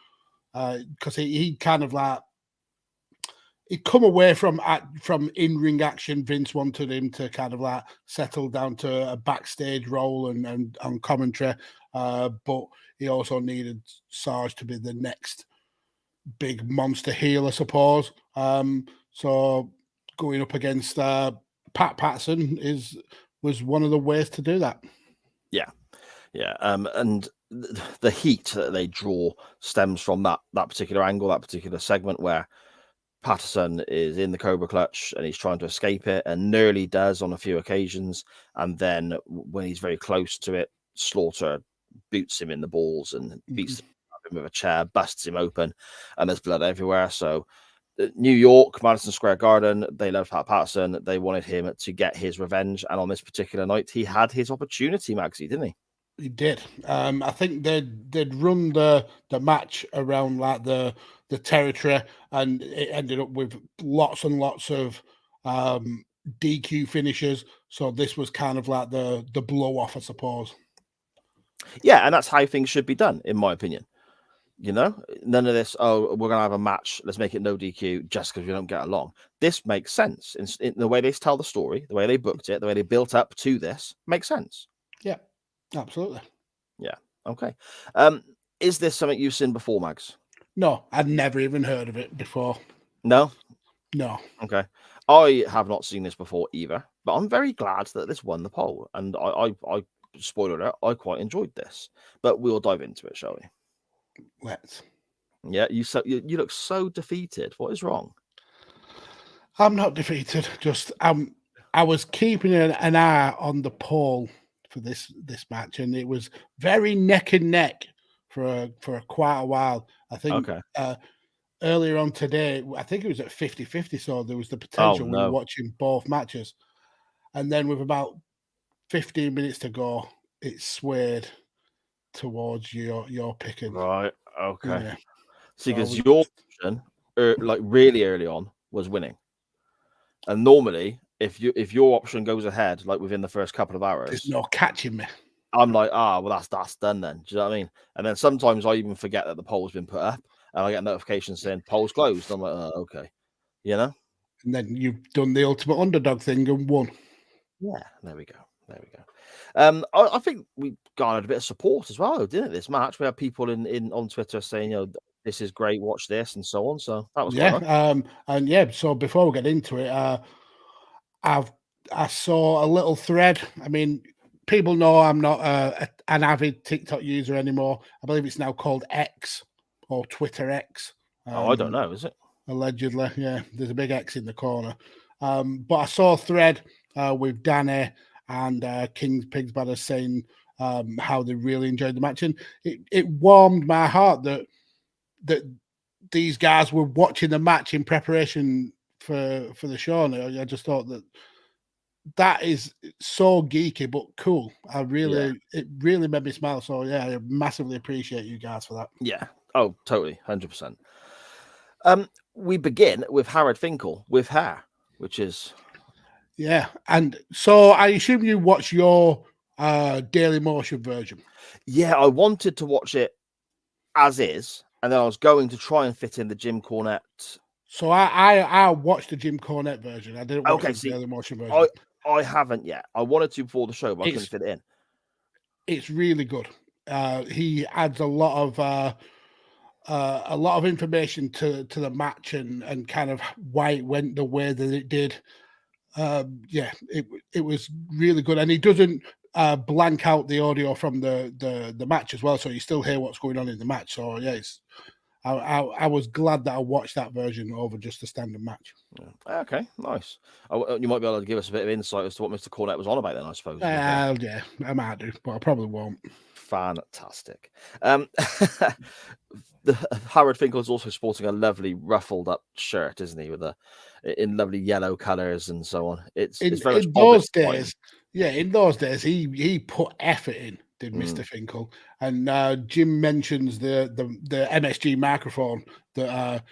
because he kind of like he'd come away from in-ring action. Vince wanted him to kind of like settle down to a backstage role and on commentary, but he also needed Sarge to be the next big monster heel, I suppose. So going up against Paterson was one of the ways to do that. Yeah. And the heat that they draw stems from that particular angle, that particular segment where Paterson is in the Cobra Clutch and he's trying to escape it, and nearly does on a few occasions. And then when he's very close to it, Slaughter boots him in the balls and beats him with a chair, busts him open, and there's blood everywhere. So New York, Madison Square Garden, they loved Paterson. They wanted him to get his revenge. And on this particular night, he had his opportunity, Magsy, didn't he? He did. I think they'd run the match around like the territory, and it ended up with lots and lots of DQ finishes. So this was kind of like the blow off, I suppose. Yeah, and that's how things should be done, in my opinion. You know, none of this, oh, we're going to have a match, let's make it no DQ just because we don't get along. This makes sense. In the way they tell the story, the way they booked it, the way they built up to this, makes sense. Yeah, absolutely. Yeah, okay. Is this something you've seen before, Mags? No, I'd never even heard of it before. No? No. Okay. I have not seen this before either, but I'm very glad that this won the poll. And I spoiler alert, I quite enjoyed this. But we'll dive into it, shall we? Let's. Yeah, you look so defeated. What is wrong? I'm not defeated. Just I was keeping an eye on the poll for this match, and it was very neck and neck for quite a while. I think earlier on today, I think it was at 50-50, so there was the potential we were watching both matches. And then with about 15 minutes to go, it swayed towards your picking. Right. Okay. Yeah. See, because your option, like really early on, was winning. And normally, if your option goes ahead, like within the first couple of hours, there's no catching me. I'm like, well, that's done then. Do you know what I mean? And then sometimes I even forget that the poll's been put up, and I get a notification saying polls closed. I'm like, okay, you know. And then you've done the ultimate underdog thing and won. Yeah, there we go. I think we garnered a bit of support as well, didn't it? This match, we had people on Twitter saying, you know, this is great, watch this, and so on. So that was and yeah. So before we get into it, I saw a little thread. I mean, people know I'm not an avid TikTok user anymore. I believe it's now called X or Twitter X. I don't know, is it? Allegedly, yeah. There's a big X in the corner. But I saw a thread with Danny and King's Pigs Batter saying how they really enjoyed the match, and it warmed my heart that these guys were watching the match in preparation for the show. And I just thought that is so geeky but cool. It really made me smile. So yeah, I massively appreciate you guys for that. Yeah. Oh, totally, 100%. We begin with Howard Finkel with hair, which is and so I assume you watch your Daily Motion version. Yeah, I wanted to watch it as is, and then I was going to try and fit in the Jim Cornette. So I watched the Jim Cornette version. I didn't watch Okay, the see, Daily Motion version. I haven't yet. I wanted to before the show, but I couldn't fit it in. It's really good. He adds a lot of information to the match and kind of why it went the way that it did. It was really good, and he doesn't blank out the audio from the match as well, so you still hear what's going on in the match. So yeah, I was glad that I watched that version over just the standard match. Okay, nice. You might be able to give us a bit of insight as to what Mr. Cornette was on about then, I suppose. Yeah, I might do, but I probably won't. Fantastic. Howard Finkel is also sporting a lovely ruffled up shirt, isn't he, in lovely yellow colours and so on. It's very in much those days. Yeah, in those days, he put effort in, did Mr. Mm. Finkel. And Jim mentions the MSG microphone that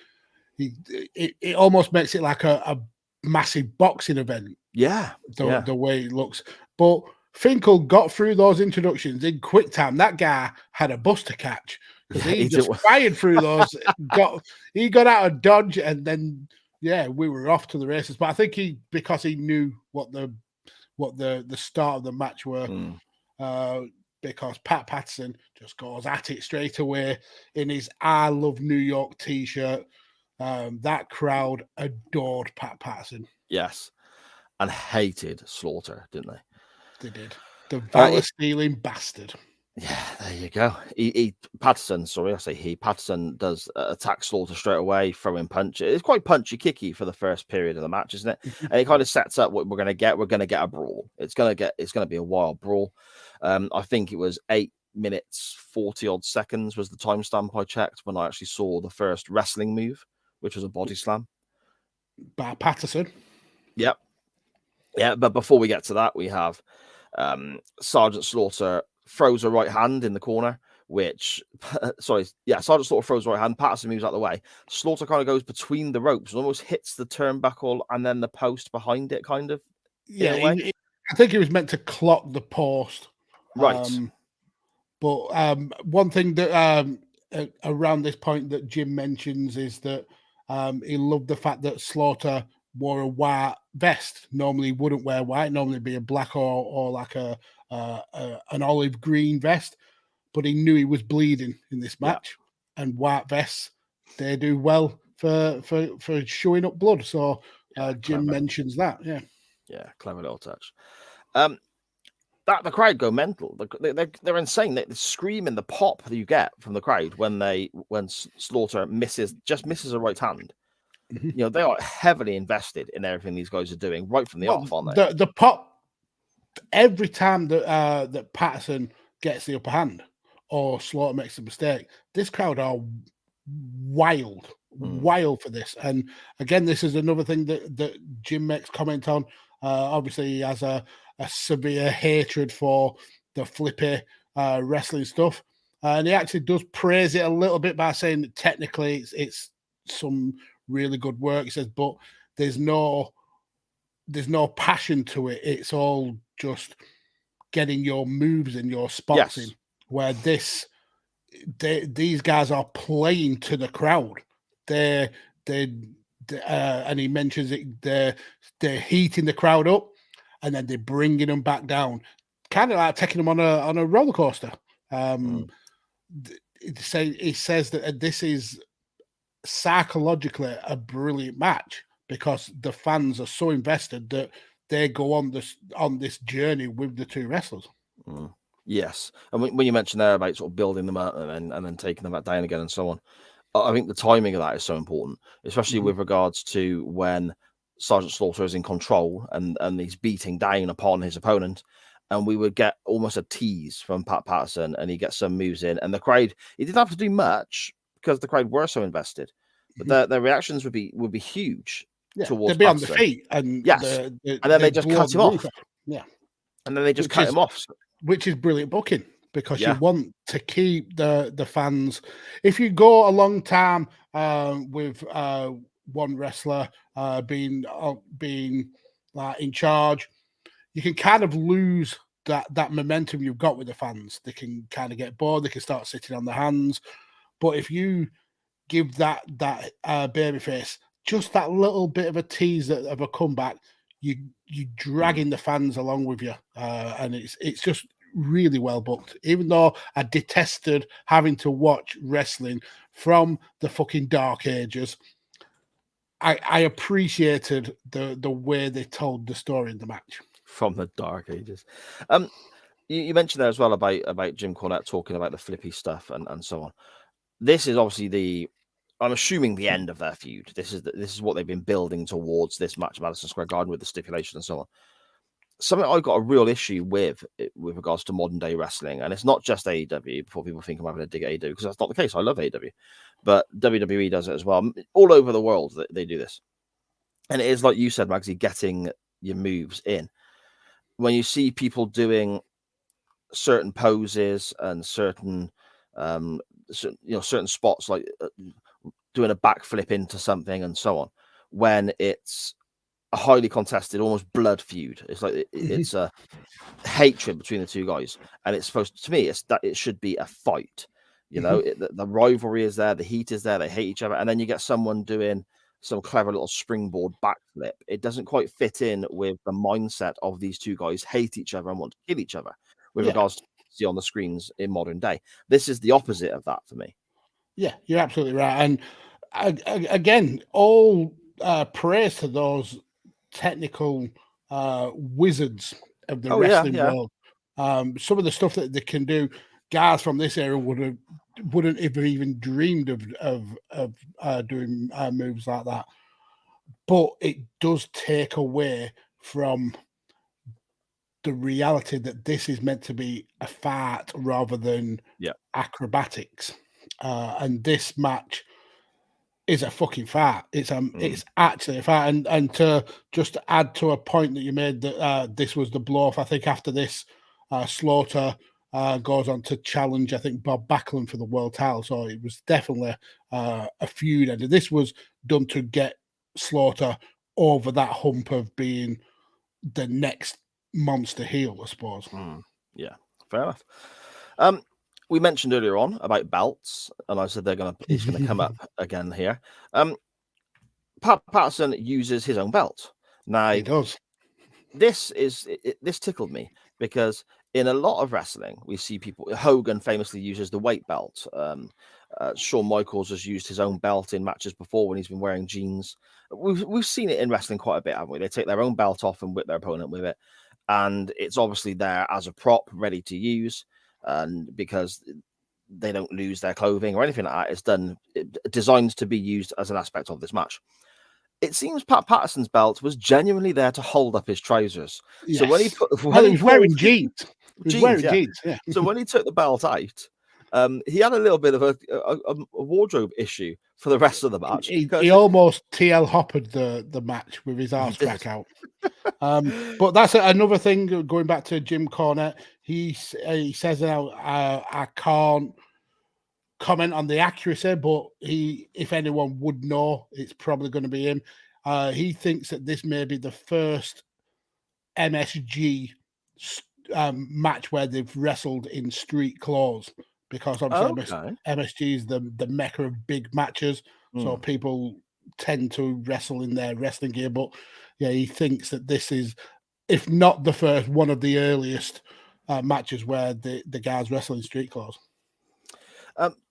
it almost makes it like a massive boxing event. Yeah, the way it looks. But Finkel got through those introductions in quick time. That guy had a bus to catch because he just fired through those. He got out of dodge, and then we were off to the races. But I think because he knew what the start of the match were. Because Pat Paterson just goes at it straight away in his "I Love New York" t-shirt. That crowd adored Pat Paterson. Yes, and hated Slaughter, didn't they? They did. The valor stealing bastard. Yeah, there you go. Paterson does attack Slaughter straight away, throwing punch. It's quite punchy, kicky for the first period of the match, isn't it? And it kind of sets up what we're going to get. We're going to get a brawl. It's going to be a wild brawl. I think it was 8 minutes 40 odd seconds was the timestamp I checked when I actually saw the first wrestling move, which was a body slam by Paterson. Yep. Yeah, but before we get to that, we have Sergeant Slaughter throws a right hand in the corner, Sergeant Slaughter throws a right hand, Paterson moves out of the way. Slaughter kind of goes between the ropes and almost hits the turnbuckle and then the post behind it, kind of. Yeah, I think he was meant to clock the post. Right. But one thing that around this point that Jim mentions is that he loved the fact that Slaughter wore a white vest. Normally he wouldn't wear white, normally it'd be a black or like an olive green vest, but he knew he was bleeding in this match, and white vests, they do well for showing up blood. So Jim mentions that. Yeah, clever little touch. That the crowd go mental. They're insane. They scream in the pop that you get from the crowd when Slaughter misses a right hand. You know, they are heavily invested in everything these guys are doing right from the off, aren't they? The pop every time that Paterson gets the upper hand or Slaughter makes a mistake, this crowd are wild for this. And again, this is another thing that Jim makes comment on. Obviously, he has a severe hatred for the flippy wrestling stuff, and he actually does praise it a little bit by saying that technically it's some really good work. He says, but there's no passion to it. It's all just getting your moves and your spots in. Where these guys are playing to the crowd. And he mentions it. They're heating the crowd up, and then they're bringing them back down, kind of like taking them on a roller coaster. He says that this is psychologically a brilliant match because the fans are so invested that they go on this journey with the two wrestlers. Yes, and when you mentioned there about sort of building them up and then taking them back down again and so on, I think the timing of that is so important, especially with regards to when Sergeant Slaughter is in control and he's beating down upon his opponent, and we would get almost a tease from Pat Paterson, and he gets some moves in, and the crowd, he didn't have to do much because the crowd were so invested, but their reactions would be huge towards they'd be Paterson. on the feet, and and then they just cut him off. And then they just cut him off, which is brilliant booking. Because you want to keep the fans. If you go a long time with one wrestler being like in charge, you can kind of lose that momentum you've got with the fans. They can kind of get bored. They can start sitting on their hands. But if you give that babyface just that little bit of a tease of a comeback, you dragging the fans along with you, and it's just really well booked. Even though I detested having to watch wrestling from the fucking dark ages, I appreciated the way they told the story in the match. From the dark ages. You mentioned there as well about Jim Cornette talking about the flippy stuff and so on. This is obviously I'm assuming the end of their feud. This is what they've been building towards this match at Madison Square Garden with the stipulation and so on. Something I've got a real issue with regards to modern day wrestling, and it's not just AEW. Before people think I'm having a dig at AEW, because that's not the case. I love AEW, but WWE does it as well. All over the world they do this, and it is like you said, Magsy, getting your moves in. When you see people doing certain poses and certain certain spots, like doing a backflip into something and so on, when it's a highly contested, almost blood feud, it's like it's a hatred between the two guys, and it's supposed to me it's that it should be a fight. The rivalry is there, the heat is there, they hate each other, and then you get someone doing some clever little springboard backflip. It doesn't quite fit in with the mindset of these two guys hate each other and want to kill each other with regards to see on the screens in modern day. This is the opposite of that for me. Yeah, you're absolutely right. And again, all praise to those technical wizards of the wrestling world. Some of the stuff that they can do, guys from this era wouldn't have even dreamed of doing moves like that. But it does take away from the reality that this is meant to be a fight rather than acrobatics. And this match is a fucking fight. It's actually a fight. And to just add to a point that you made, that this was the blow off. I think after this, Slaughter goes on to challenge, I think, Bob Backlund for the world title. So it was definitely a feud, and this was done to get Slaughter over that hump of being the next monster heel, I suppose. Yeah, fair enough. We mentioned earlier on about belts, and I said it's gonna come up again here. Paterson uses his own belt. Now He does. This tickled me because in a lot of wrestling, we see people. Hogan famously uses the weight belt. Shawn Michaels has used his own belt in matches before when he's been wearing jeans. We've seen it in wrestling quite a bit, haven't we? They take their own belt off and whip their opponent with it, and it's obviously there as a prop, ready to use. And because they don't lose their clothing or anything like that, it's designed to be used as an aspect of this match. It seems Pat Patterson's belt was genuinely there to hold up his trousers. Yes. So when he was wearing jeans. Jeans. So when he took the belt out, he had a little bit of a wardrobe issue for the rest of the match. He almost TL hoppered the match with his arse back out. But that's another thing. Going back to Jim Cornette, he says now, I can't comment on the accuracy, but if anyone would know, it's probably going to be him. He thinks that this may be the first MSG match where they've wrestled in street clothes, because obviously MSG is the mecca of big matches, so people tend to wrestle in their wrestling gear. But yeah, he thinks that this is, if not the first, one of the earliest matches where the guys wrestle in street clothes.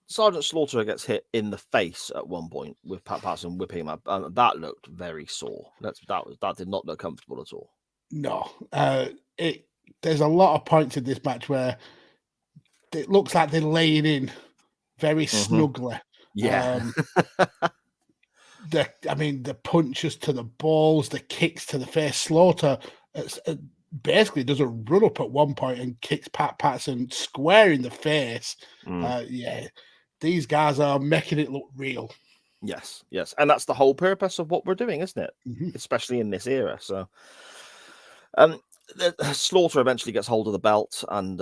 Sergeant Slaughter gets hit in the face at one point with Pat Patterson whipping him up. That looked very sore. That did not look comfortable at all. No, there's a lot of points in this match where it looks like they're laying in very snugly. Yeah. The punches to the balls, the kicks to the face. Slaughter basically does a run up at one point and kicks Pat Patterson square in the face. These guys are making it look real. Yes. And that's the whole purpose of what we're doing, isn't it? Mm-hmm. Especially in this era. So Slaughter eventually gets hold of the belt, and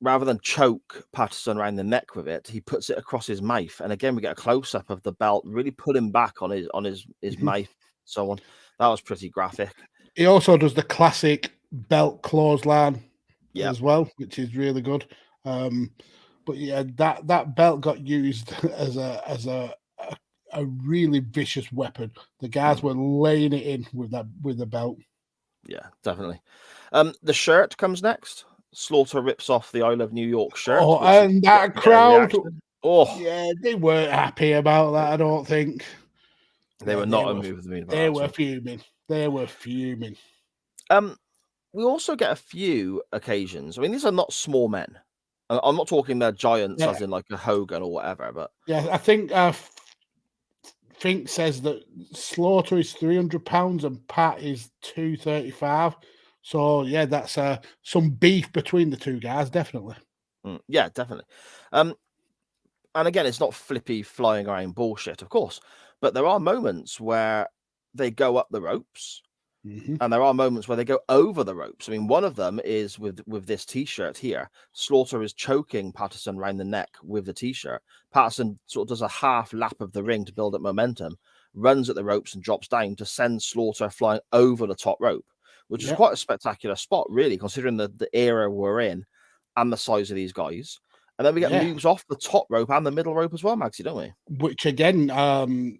rather than choke Patterson around the neck with it, he puts it across his mouth. And again, we get a close-up of the belt really pulling back on his mouth, so on. That was pretty graphic. He also does the classic belt clothesline Yeah. as well, which is really good. But yeah, that belt got used as a really vicious weapon. The guys were laying it in with the belt. Yeah, definitely. The shirt comes next. Slaughter rips off the I Love New York shirt. Oh, which and that get a crowd, reaction. Oh, yeah, they weren't happy about that. I don't think they were not amused with me about They that were at all. fuming. They were fuming. We also get a few occasions. I mean, these are not small men. I'm not talking they're giants, Yeah. as in like a Hogan or whatever. But Yeah, I think Fink says that Slaughter is 300 pounds and Pat is 235. So yeah, that's some beef between the two guys, definitely. yeah, definitely. And again, it's not flippy flying around bullshit, of course, but there are moments where they go up the ropes. And there are moments where they go over the ropes. I mean, one of them is with this T-shirt here. Slaughter is choking Paterson around the neck with the T-shirt. Paterson sort of does a half lap of the ring to build up momentum, runs at the ropes and drops down to send Slaughter flying over the top rope, which is quite a spectacular spot, really, considering the era we're in and the size of these guys. And then we get moves off the top rope and the middle rope as well, Maxie, don't we? Which again,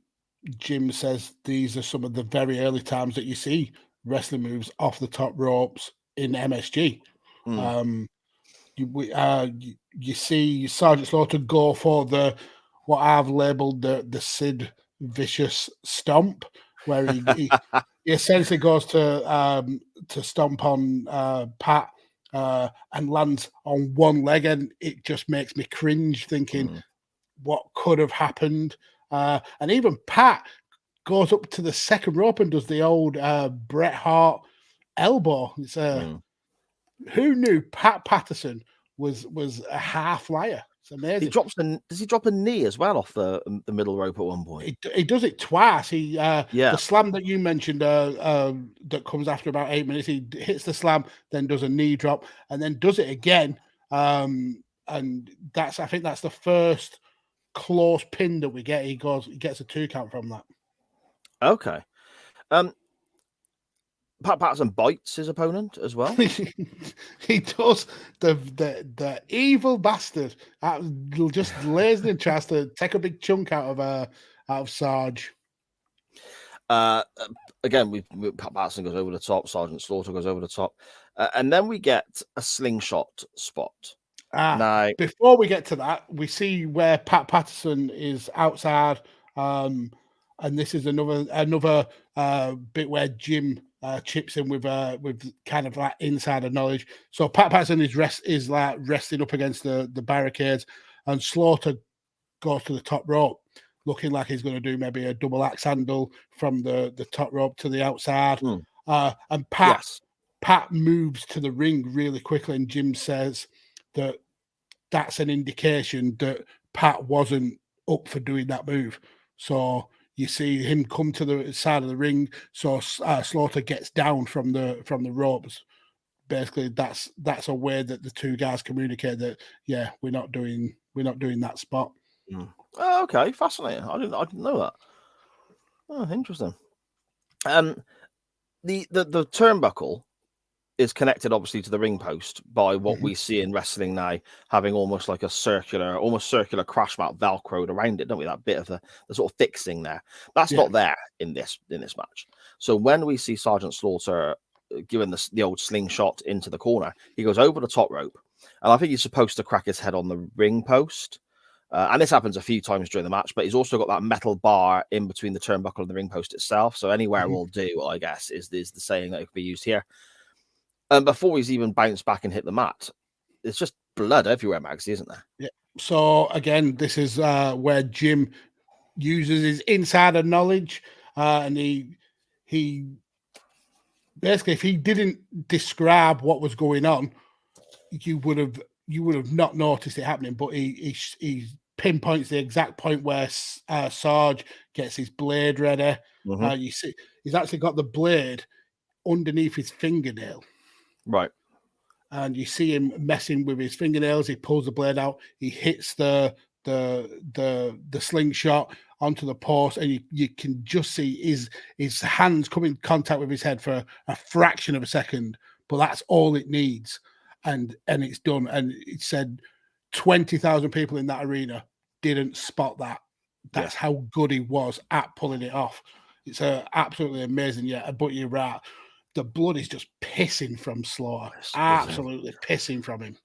Jim says these are some of the very early times that you see wrestling moves off the top ropes in MSG. You see Sergeant Slaughter go for what I've labeled the Sid Vicious stomp, where he essentially goes to stomp on Pat and lands on one leg, and it just makes me cringe thinking what could have happened. And even Pat goes up to the second rope and does the old Bret Hart elbow. It's who knew Pat Patterson was a half liar? It's amazing. Does he drop a knee as well off the middle rope at one point? He does it twice. The slam that you mentioned that comes after about 8 minutes. He hits the slam, then does a knee drop, and then does it again. And I think that's the first close pin that we get. He gets a 2 count from that. Okay. Pat Patterson bites his opponent as well. He does. The evil bastard just lays and tries to take a big chunk out of Sarge. Again, Pat Patterson goes over the top. Sergeant Slaughter goes over the top, and then we get a slingshot spot. Now, before we get to that, we see where Pat Patterson is outside, and this is another bit where Jim chips in with kind of like insider knowledge. So Pat Patterson is resting up against the barricades, and Slaughter goes to the top rope, looking like he's going to do maybe a double axe handle from the top rope to the outside. And Pat moves to the ring really quickly, and Jim says that's an indication that Pat wasn't up for doing that move. So you see him come to the side of the ring. So Slaughter gets down from the ropes. Basically, that's a way that the two guys communicate that we're not doing that spot. Oh, okay, fascinating. I didn't know that. Oh, interesting. The turnbuckle is connected obviously to the ring post by what we see in wrestling now, having almost like a circular crash mat velcroed around it, don't we? That bit of the sort of fixing there. That's not there in this match. So when we see Sergeant Slaughter given the old slingshot into the corner, he goes over the top rope, and I think he's supposed to crack his head on the ring post. And this happens a few times during the match, but he's also got that metal bar in between the turnbuckle and the ring post itself. So anywhere will do, I guess, is the saying that could be used here. And before he's even bounced back and hit the mat, it's just blood everywhere, Magsy, isn't there? Yeah. So again, this is where Jim uses his insider knowledge, and he basically, if he didn't describe what was going on, you would have not noticed it happening. But he pinpoints the exact point where Sarge gets his blade ready. You see, he's actually got the blade underneath his fingernail. Right. And you see him messing with his fingernails. He pulls the blade out. He hits the slingshot onto the post, and you can just see his hands come in contact with his head for a fraction of a second. But that's all it needs. and it's done. And it said 20,000 people in that arena didn't spot that. That's how good he was at pulling it off. It's absolutely amazing. Yeah, but you're right. The blood is just pissing from Slaughter. Absolutely pissing from him.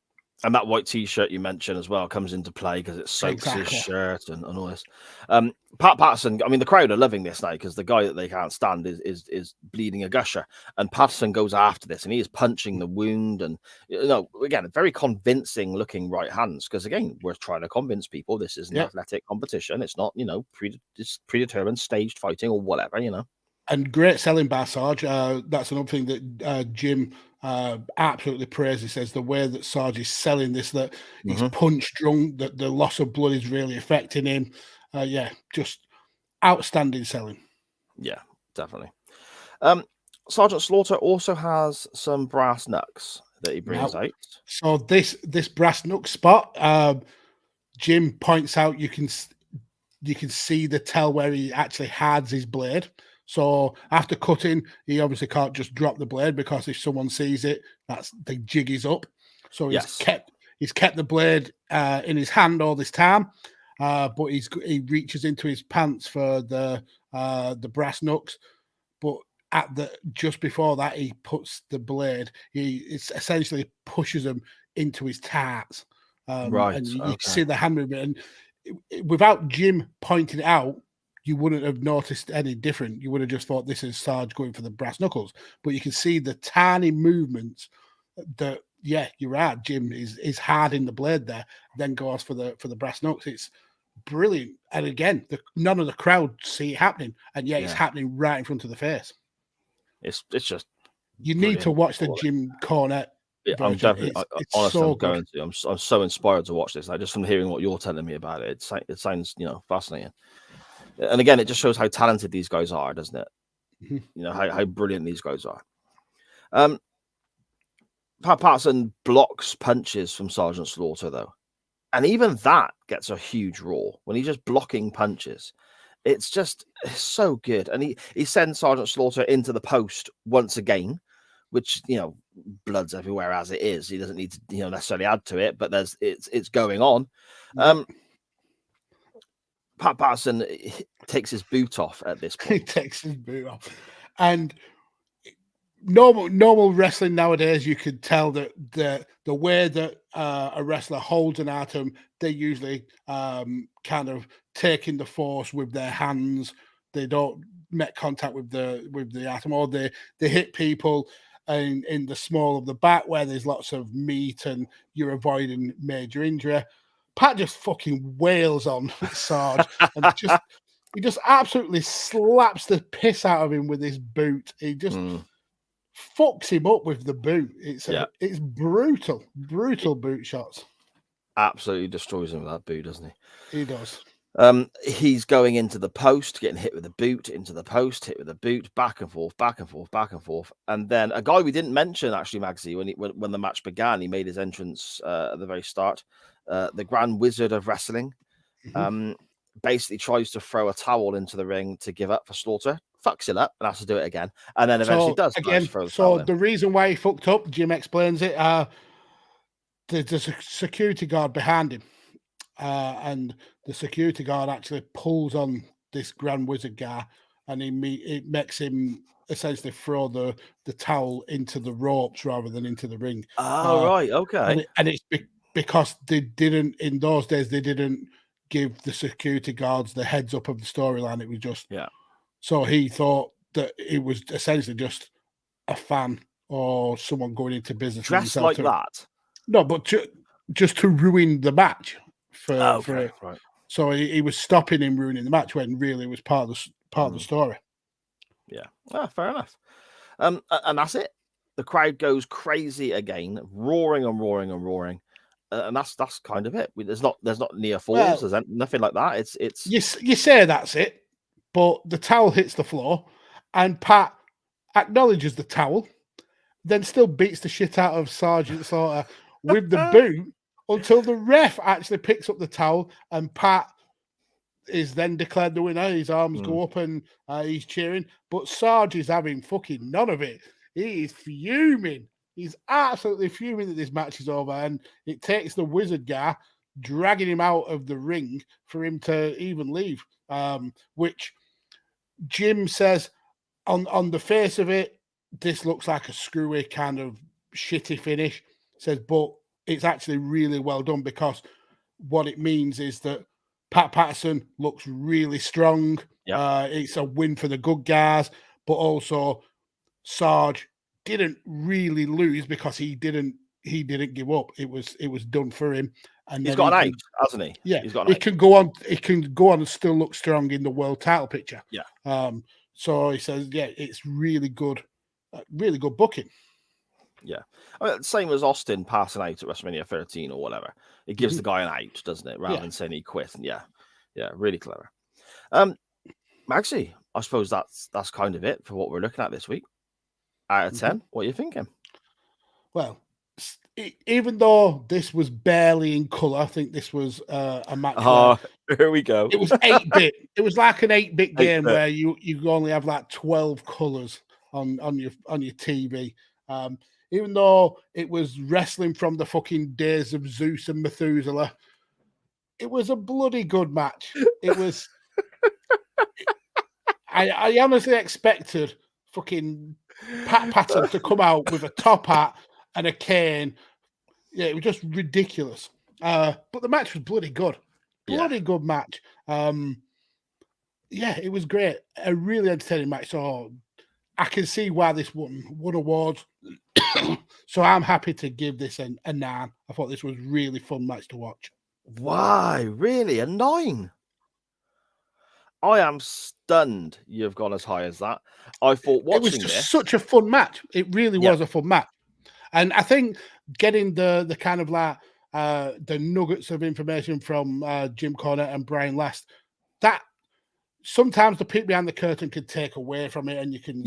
And that white T-shirt you mentioned as well comes into play because it soaks his shirt and all this. Paterson, I mean, the crowd are loving this now because the guy that they can't stand is bleeding a gusher. And Paterson goes after this and he is punching the wound. And, again, very convincing looking right hands because, again, we're trying to convince people this is an athletic competition. It's not, it's predetermined, staged fighting or whatever, And great selling by Sarge. That's another thing that Jim absolutely praises. He says the way that Sarge is selling this, that he's punch drunk, that the loss of blood is really affecting him. Just outstanding selling. Yeah, definitely. Sergeant Slaughter also has some brass knucks that he brings out. So this brass knuck spot, Jim points out you can see the tell where he actually hards his blade. So after cutting, he obviously can't just drop the blade because if someone sees it, that's the jig is up. So he's kept the blade in his hand all this time, but he reaches into his pants for the brass knucks. But just before that, he puts the blade. He essentially pushes them into his tarts, and you can see the hand movement. And without Jim pointing it out, you wouldn't have noticed any different. You would have just thought this is Sarge going for the brass knuckles. But you can see the tiny movements that, you're right. Jim is hard in the blade there, then goes for the brass knucks. It's brilliant. And again, none of the crowd see it happening. And it's happening right in front of the face. It's just you need to watch the Jim Cornette. Yeah, I'm definitely honestly so I'm going to. I'm so inspired to watch this. Just from hearing what you're telling me about it, it sounds fascinating. And again, it just shows how talented these guys are, doesn't it? Mm-hmm. How brilliant these guys are. Paterson blocks punches from Sergeant Slaughter, though. And even that gets a huge roar when he's just blocking punches. It's so good. And he sends Sergeant Slaughter into the post once again, which, blood's everywhere as it is. He doesn't need to, necessarily add to it, but it's going on. Paterson takes his boot off at this point. He takes his boot off. And normal wrestling nowadays, you could tell that the way that a wrestler holds an item, they usually kind of taking the force with their hands. They don't make contact with the item, or they hit people in the small of the back where there's lots of meat and you're avoiding major injury. Pat just fucking wails on Sarge and he just absolutely slaps the piss out of him with his boot. He just fucks him up with the boot. It's brutal boot shots. Absolutely destroys him with that boot, doesn't he? He does. He's going into the post, getting hit with the boot, into the post, hit with the boot, back and forth, back and forth, back and forth. And then a guy we didn't mention, actually, Magsy, when the match began, he made his entrance at the very start. The Grand Wizard of Wrestling basically tries to throw a towel into the ring to give up for Slaughter, fucks it up and has to do it again. And then eventually does again. So the reason why he fucked up, Jim explains it, there's a security guard behind him. And the security guard actually pulls on this Grand Wizard guy, and it makes him essentially throw the towel into the ropes rather than into the ring. Oh, right, okay. And it's because they didn't, in those days, they didn't give the security guards the heads up of the storyline. It was just So he thought that it was essentially just a fan or someone going into business dressed like that. No, but just to ruin the match. Right. So he was stopping him ruining the match when really it was part of the story. Yeah, fair enough. And that's it. The crowd goes crazy again, roaring and roaring and roaring, and that's kind of it. There's not near falls. There's nothing like that. It's you say that's it, but the towel hits the floor, and Pat acknowledges the towel, then still beats the shit out of Sergeant Slaughter with the boot. Until the ref actually picks up the towel and Pat is then declared the winner. His arms go up and he's cheering. But Sarge is having fucking none of it. He is fuming. He's absolutely fuming that this match is over, and it takes the wizard guy dragging him out of the ring for him to even leave. Which Jim says on the face of it, this looks like a screwy kind of shitty finish. Says, but it's actually really well done because what it means is that Pat Patterson looks really strong. Yeah. It's a win for the good guys, but also Sarge didn't really lose because he didn't give up. It was done for him. And He's then got an he 8, hasn't he? Yeah, He's got an he 8. can go on. He can go on and still look strong in the world title picture. Yeah. So he says, yeah, it's really good booking. Yeah. I mean, same as Austin passing out at WrestleMania 13 or whatever. It gives the guy an 8, doesn't it? Rather than saying he quit. Yeah. Yeah. Really clever. Maxie, I suppose that's kind of it for what we're looking at this week. Out of 10, what are you thinking? Well, even though this was barely in color, I think this was a match. Here we go. It was 8-bit. It was like an 8-bit game 8-bit. where you only have like 12 colors on your TV. Even though it was wrestling from the fucking days of Zeus and Methuselah, it was a bloody good match. It was. I honestly expected fucking Pat Patterson to come out with a top hat and a cane. Yeah, it was just ridiculous. But the match was bloody good. Bloody good match. Yeah, it was great. A really entertaining match. So I can see why this won awards. So I'm happy to give this a 9. I thought this was really fun match to watch. Why? Really? A 9? I am stunned you've gone as high as that. I thought watching it was just this... such a fun match. It really was a fun match. And I think getting the kind of like the nuggets of information from Jim Cornette and Brian Last, that sometimes the peek behind the curtain can take away from it, and you can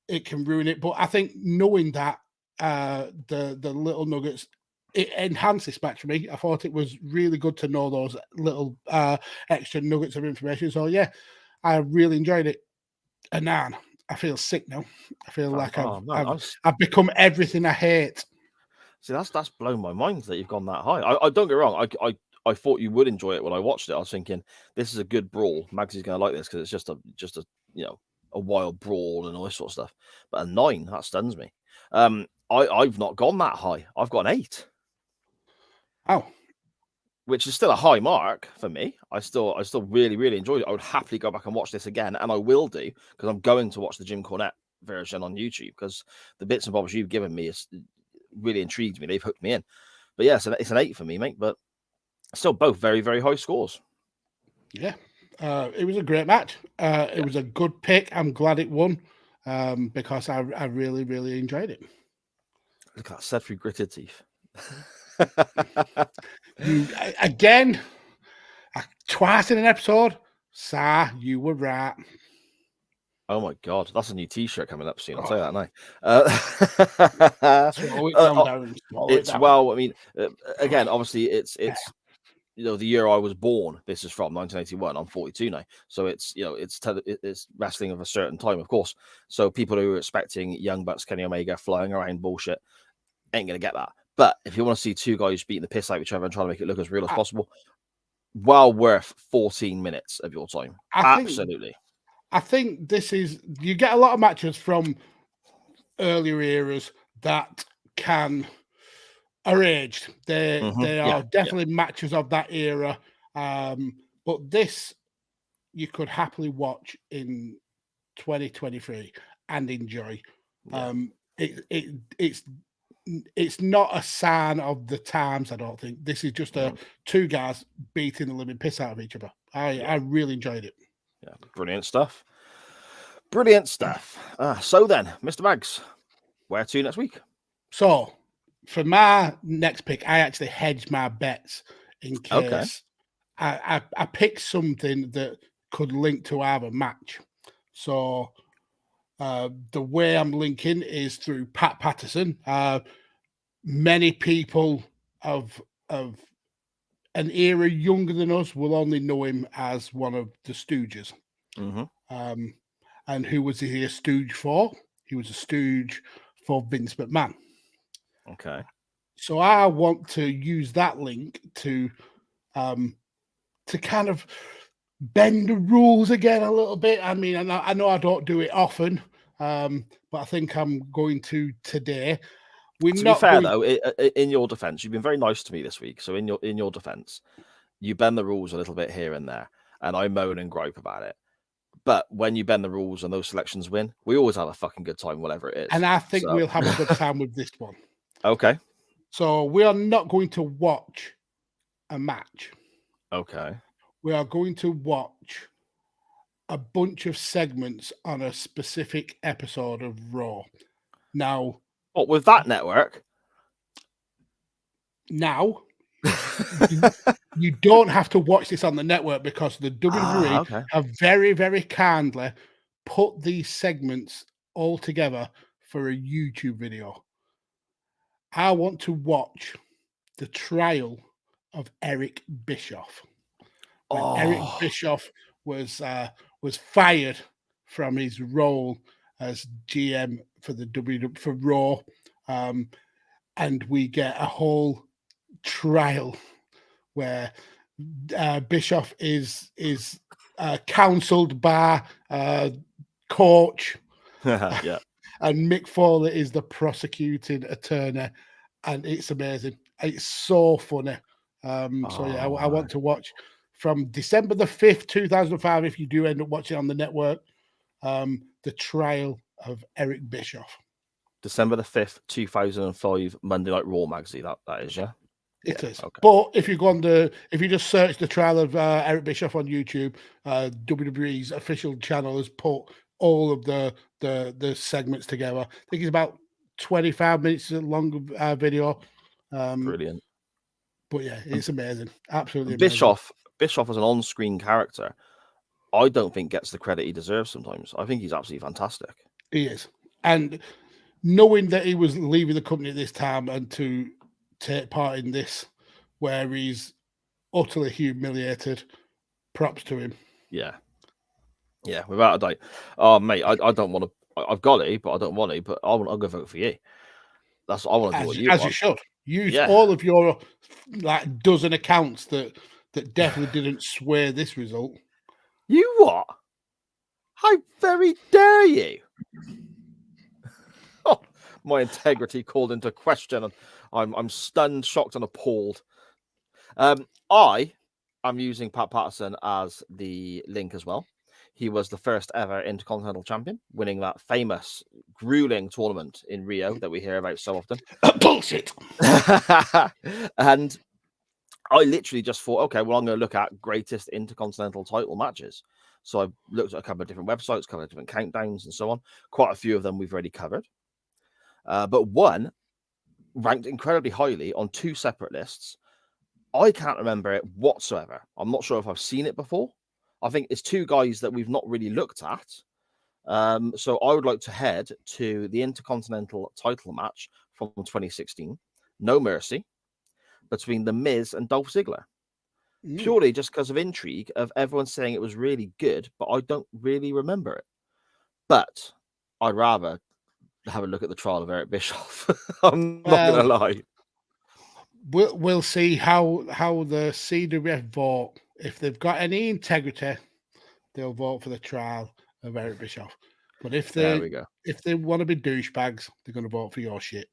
it can ruin it. But I think knowing that the little nuggets, it enhanced this match for me. I thought it was really good to know those little extra nuggets of information. So yeah, I really enjoyed it. A 9. I feel sick now. I feel like I've become everything I hate. See, that's blown my mind that you've gone that high. I don't get wrong. I thought you would enjoy it when I watched it. I was thinking this is a good brawl. Magsy's going to like this because it's just a a wild brawl and all this sort of stuff. But a 9, that stuns me. I've not gone that high. I've got an 8. Oh, which is still a high mark for me. I still really, really enjoyed it. I would happily go back and watch this again, and I will do because I'm going to watch the Jim Cornette version on YouTube because the bits and bobs you've given me is really intrigued me. They've hooked me in. But yeah, so it's an 8 for me, mate. But still, both very, very high scores. Yeah, it was a great match. It was a good pick. I'm glad it won because I really, really enjoyed it. Look at that, said through gritted teeth. You again, twice in an episode. Sir, you were right. Oh my god, that's a new T-shirt coming up soon. I'll tell you that now. It's well. I mean, again, obviously, it's the year I was born. This is from 1981. I'm 42 now, so it's it's wrestling of a certain time, of course. So people who are expecting Young Bucks, Kenny Omega flying around bullshit ain't gonna get that. But if you want to see two guys beating the piss out of each other and trying to make it look as real as possible, well worth 14 minutes of your time. Absolutely. I think this is, you get a lot of matches from earlier eras that are aged. They are definitely matches of that era. But this you could happily watch in 2023 and enjoy. It's not a sign of the times, I don't think. This is just two guys beating the living piss out of each other. I really enjoyed it. Yeah, brilliant stuff. Brilliant stuff. So then, Mr. Mags, where to next week? So, for my next pick, I actually hedged my bets in case I picked something that could link to either match. So, the way I'm linking is through Pat Patterson. Many people of an era younger than us will only know him as one of the Stooges. Mm-hmm. And who was he a stooge for? He was a stooge for Vince McMahon. Okay. So I want to use that link to kind of bend the rules again a little bit. I mean, I know I don't do it often, but I think I'm going to today. To be fair, though, in your defense, you've been very nice to me this week. So in your defense, you bend the rules a little bit here and there, and I moan and gripe about it. But when you bend the rules and those selections win, we always have a fucking good time, whatever it is. And I think we'll have a good time with this one. Okay. So we are not going to watch a match. Okay. We are going to watch a bunch of segments on a specific episode of Raw. Now, what with that network? Now, you don't have to watch this on the network because the WWE have very, very kindly put these segments all together for a YouTube video. I want to watch the trial of Eric Bischoff. When Eric Bischoff was fired from his role as GM for the WWE for Raw, and we get a whole trial where Bischoff is counseled by coach, yeah, and Mick Foley is the prosecuting attorney, and it's amazing. It's so funny. So yeah, I want to watch from December the 5th, 2005. If you do end up watching on the network, the trial of Eric Bischoff. December the 5th, 2005, Monday Night Raw magazine. That is, yeah. It is. Okay. But if you go on if you just search the trial of Eric Bischoff on YouTube, WWE's official channel has put all of the segments together. I think it's about 25 minutes long video. Brilliant. But yeah, it's amazing. Absolutely amazing. Bischoff as an on-screen character, I don't think gets the credit he deserves sometimes. I think he's absolutely fantastic. He is. And knowing that he was leaving the company at this time and to take part in this, where he's utterly humiliated, props to him. Yeah, without a doubt. Oh, mate, I don't want to. I've got it, but I don't want it. But I'll go vote for you. That's I want to do what you want. As you should. Use all of your dozen accounts that definitely didn't sway this result. You what? How very dare you? Oh, my integrity called into question, and I'm stunned, shocked, and appalled. I am using Pat Paterson as the link as well. He was the first ever Intercontinental Champion, winning that famous, grueling tournament in Rio that we hear about so often. Bullshit. And I literally just thought, okay, well, I'm going to look at greatest Intercontinental title matches. So I looked at a couple of different websites, a couple of different countdowns and so on. Quite a few of them we've already covered. But one ranked incredibly highly on two separate lists. I can't remember it whatsoever. I'm not sure if I've seen it before. I think it's two guys that we've not really looked at. So I would like to head to the Intercontinental title match from 2016, No Mercy, between The Miz and Dolph Ziggler. Purely just because of intrigue of everyone saying it was really good, but I don't really remember it. But I'd rather have a look at the trial of Eric Bischoff. I'm not going to lie. We'll see how the CWF vote. If they've got any integrity, they'll vote for the trial of Eric Bischoff. But if they want to be douchebags, they're going to vote for your shit.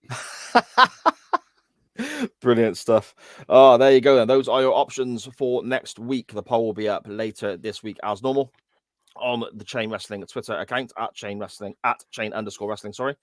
Brilliant stuff. Oh, there you go then. Those are your options for next week. The poll will be up later this week as normal on the Chain Wrestling Twitter account at chain_wrestling. Sorry.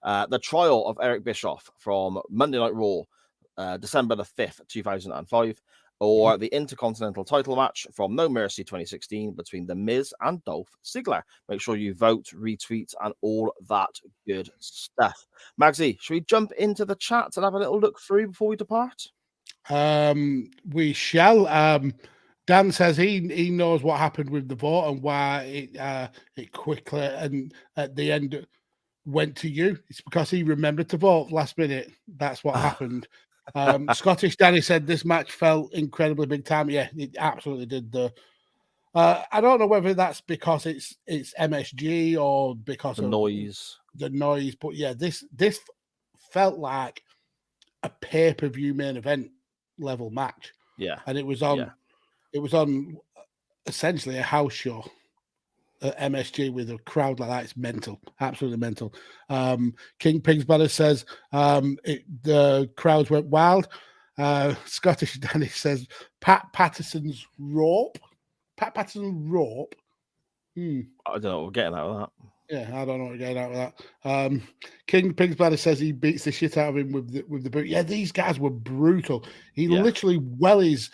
The trial of Eric Bischoff from Monday Night Raw, December the 5th, 2005, or the Intercontinental title match from No Mercy 2016 between The Miz and Dolph Ziggler. Make sure you vote, retweet, and all that good stuff. Magsy, should we jump into the chat and have a little look through before we depart? We shall. Dan says he knows what happened with the vote and why it quickly and at the end went to you. It's because he remembered to vote last minute. That's what happened. Scottish Danny said this match felt incredibly big time. Yeah, it absolutely did. I don't know whether that's because it's MSG or because the noise. the noise. But yeah, this felt like a pay-per-view main event level match. Yeah. And it was on Yeah. it was on essentially a house show at MSG with a crowd like that. It's mental, absolutely mental. King Pig's Banner says the crowds went wild. Scottish Danny says Paterson's rope. Pat Patterson's rope. I don't know. We're getting out of that. Yeah, I don't know what we're getting out of that. King Pig's Banner says he beats the shit out of him with the boot. Yeah, these guys were brutal. He literally wellies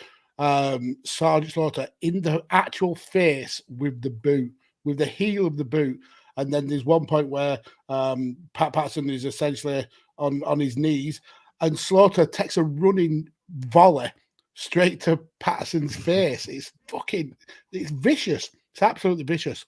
Sarge Slaughter in the actual face with the boot, with the heel of the boot. And then there's one point where Pat Patterson is essentially on his knees, and Slaughter takes a running volley straight to Patterson's face. It's vicious. It's absolutely vicious.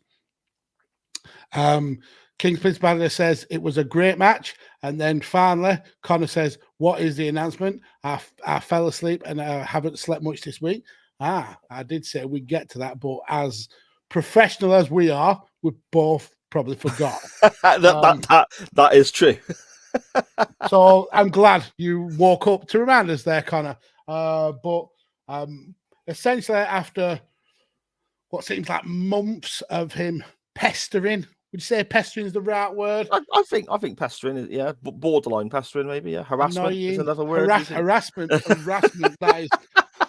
King Prince Banner says it was a great match, and then finally Connor says, "What is the announcement? I fell asleep and I haven't slept much this week." I did say we'd get to that, but as professional as we are, we both probably forgot. that is true. So I'm glad you woke up to remind us there, Connor. But essentially, after what seems like months of him pestering. Would you say pestering is the right word? I think pestering is borderline pestering maybe. Yeah, harassment is another word. Harassment. That is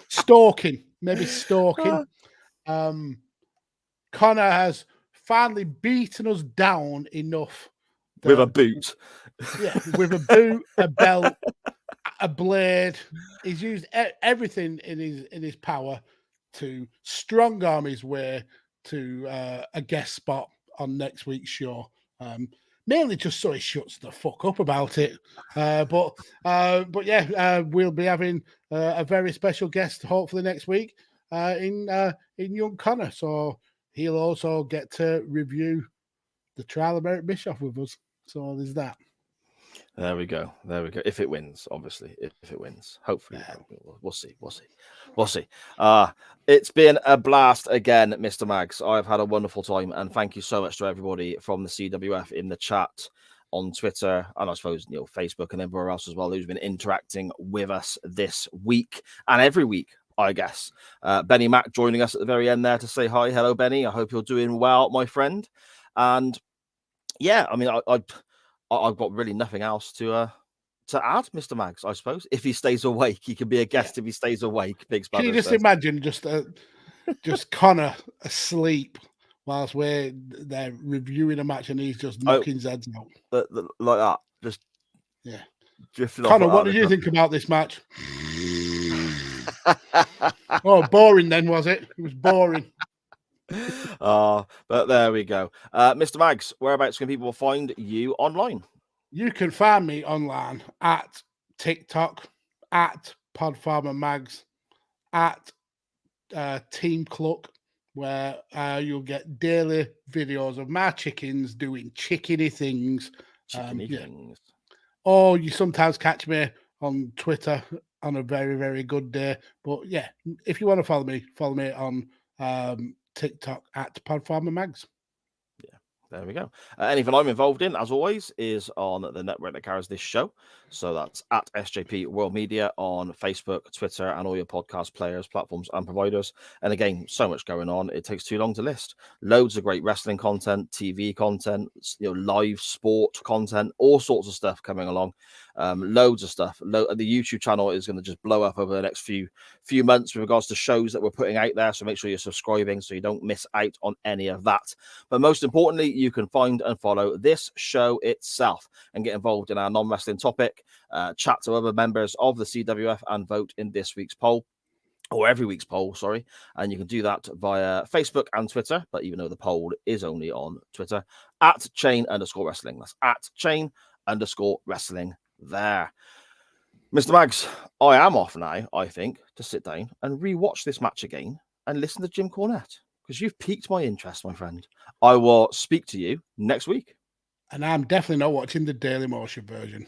stalking. Maybe stalking. Connor has finally beaten us down enough with a boot. Yeah, with a boot, a belt, a blade. He's used everything in his power to strong arm his way to a guest spot on next week's show, mainly just so he shuts the fuck up about it. But yeah, we'll be having a very special guest hopefully next week in young Connor. So he'll also get to review the trial of Eric Bischoff with us. So there's that. There we go. If it wins, obviously, if it wins, hopefully, we'll see. It's been a blast again, Mr. Mags. I've had a wonderful time, and thank you so much to everybody from the CWF in the chat, on Twitter, and I suppose Facebook and everywhere else as well, who's been interacting with us this week and every week, I guess. Benny Mac joining us at the very end there to say hi. Hello, Benny. I hope you're doing well, my friend. And yeah, I mean, I've got really nothing else to add, Mr. Mags, I suppose. If he stays awake, he can be a guest if he stays awake. Can you just imagine just Connor asleep whilst we're there reviewing a match and he's just knocking his heads out? Like that. Just drifting off. Connor, what did you think about this match? Oh, boring then, was it? It was boring. But there we go. Mr. Mags, whereabouts can people find you online? You can find me online at TikTok, at Podfarmer Mags, at Team Cluck, where you'll get daily videos of my chickens doing chickeny things. Things. Or you sometimes catch me on Twitter on a very, very good day. But yeah, if you want to follow me on TikTok at Podfarmer Mags. Yeah, there we go. Anything I'm involved in, as always, is on the network that carries this show. So that's at SJP World Media on Facebook, Twitter, and all your podcast players, platforms, and providers. And again, so much going on. It takes too long to list. Loads of great wrestling content, TV content, live sport content, all sorts of stuff coming along. Loads of stuff. The YouTube channel is going to just blow up over the next few months with regards to shows that we're putting out there. So make sure you're subscribing so you don't miss out on any of that. But most importantly, you can find and follow this show itself and get involved in our non-wrestling topic, chat to other members of the CWF, and vote in this week's poll. Or every week's poll, sorry. And you can do that via Facebook and Twitter. But even though the poll is only on Twitter, at @chain_wrestling. That's at @chain_wrestling there. Mr. Mags, I am off now, I think, to sit down and rewatch this match again and listen to Jim Cornette, because you've piqued my interest, my friend. I will speak to you next week. And I'm definitely not watching the Daily Motion version.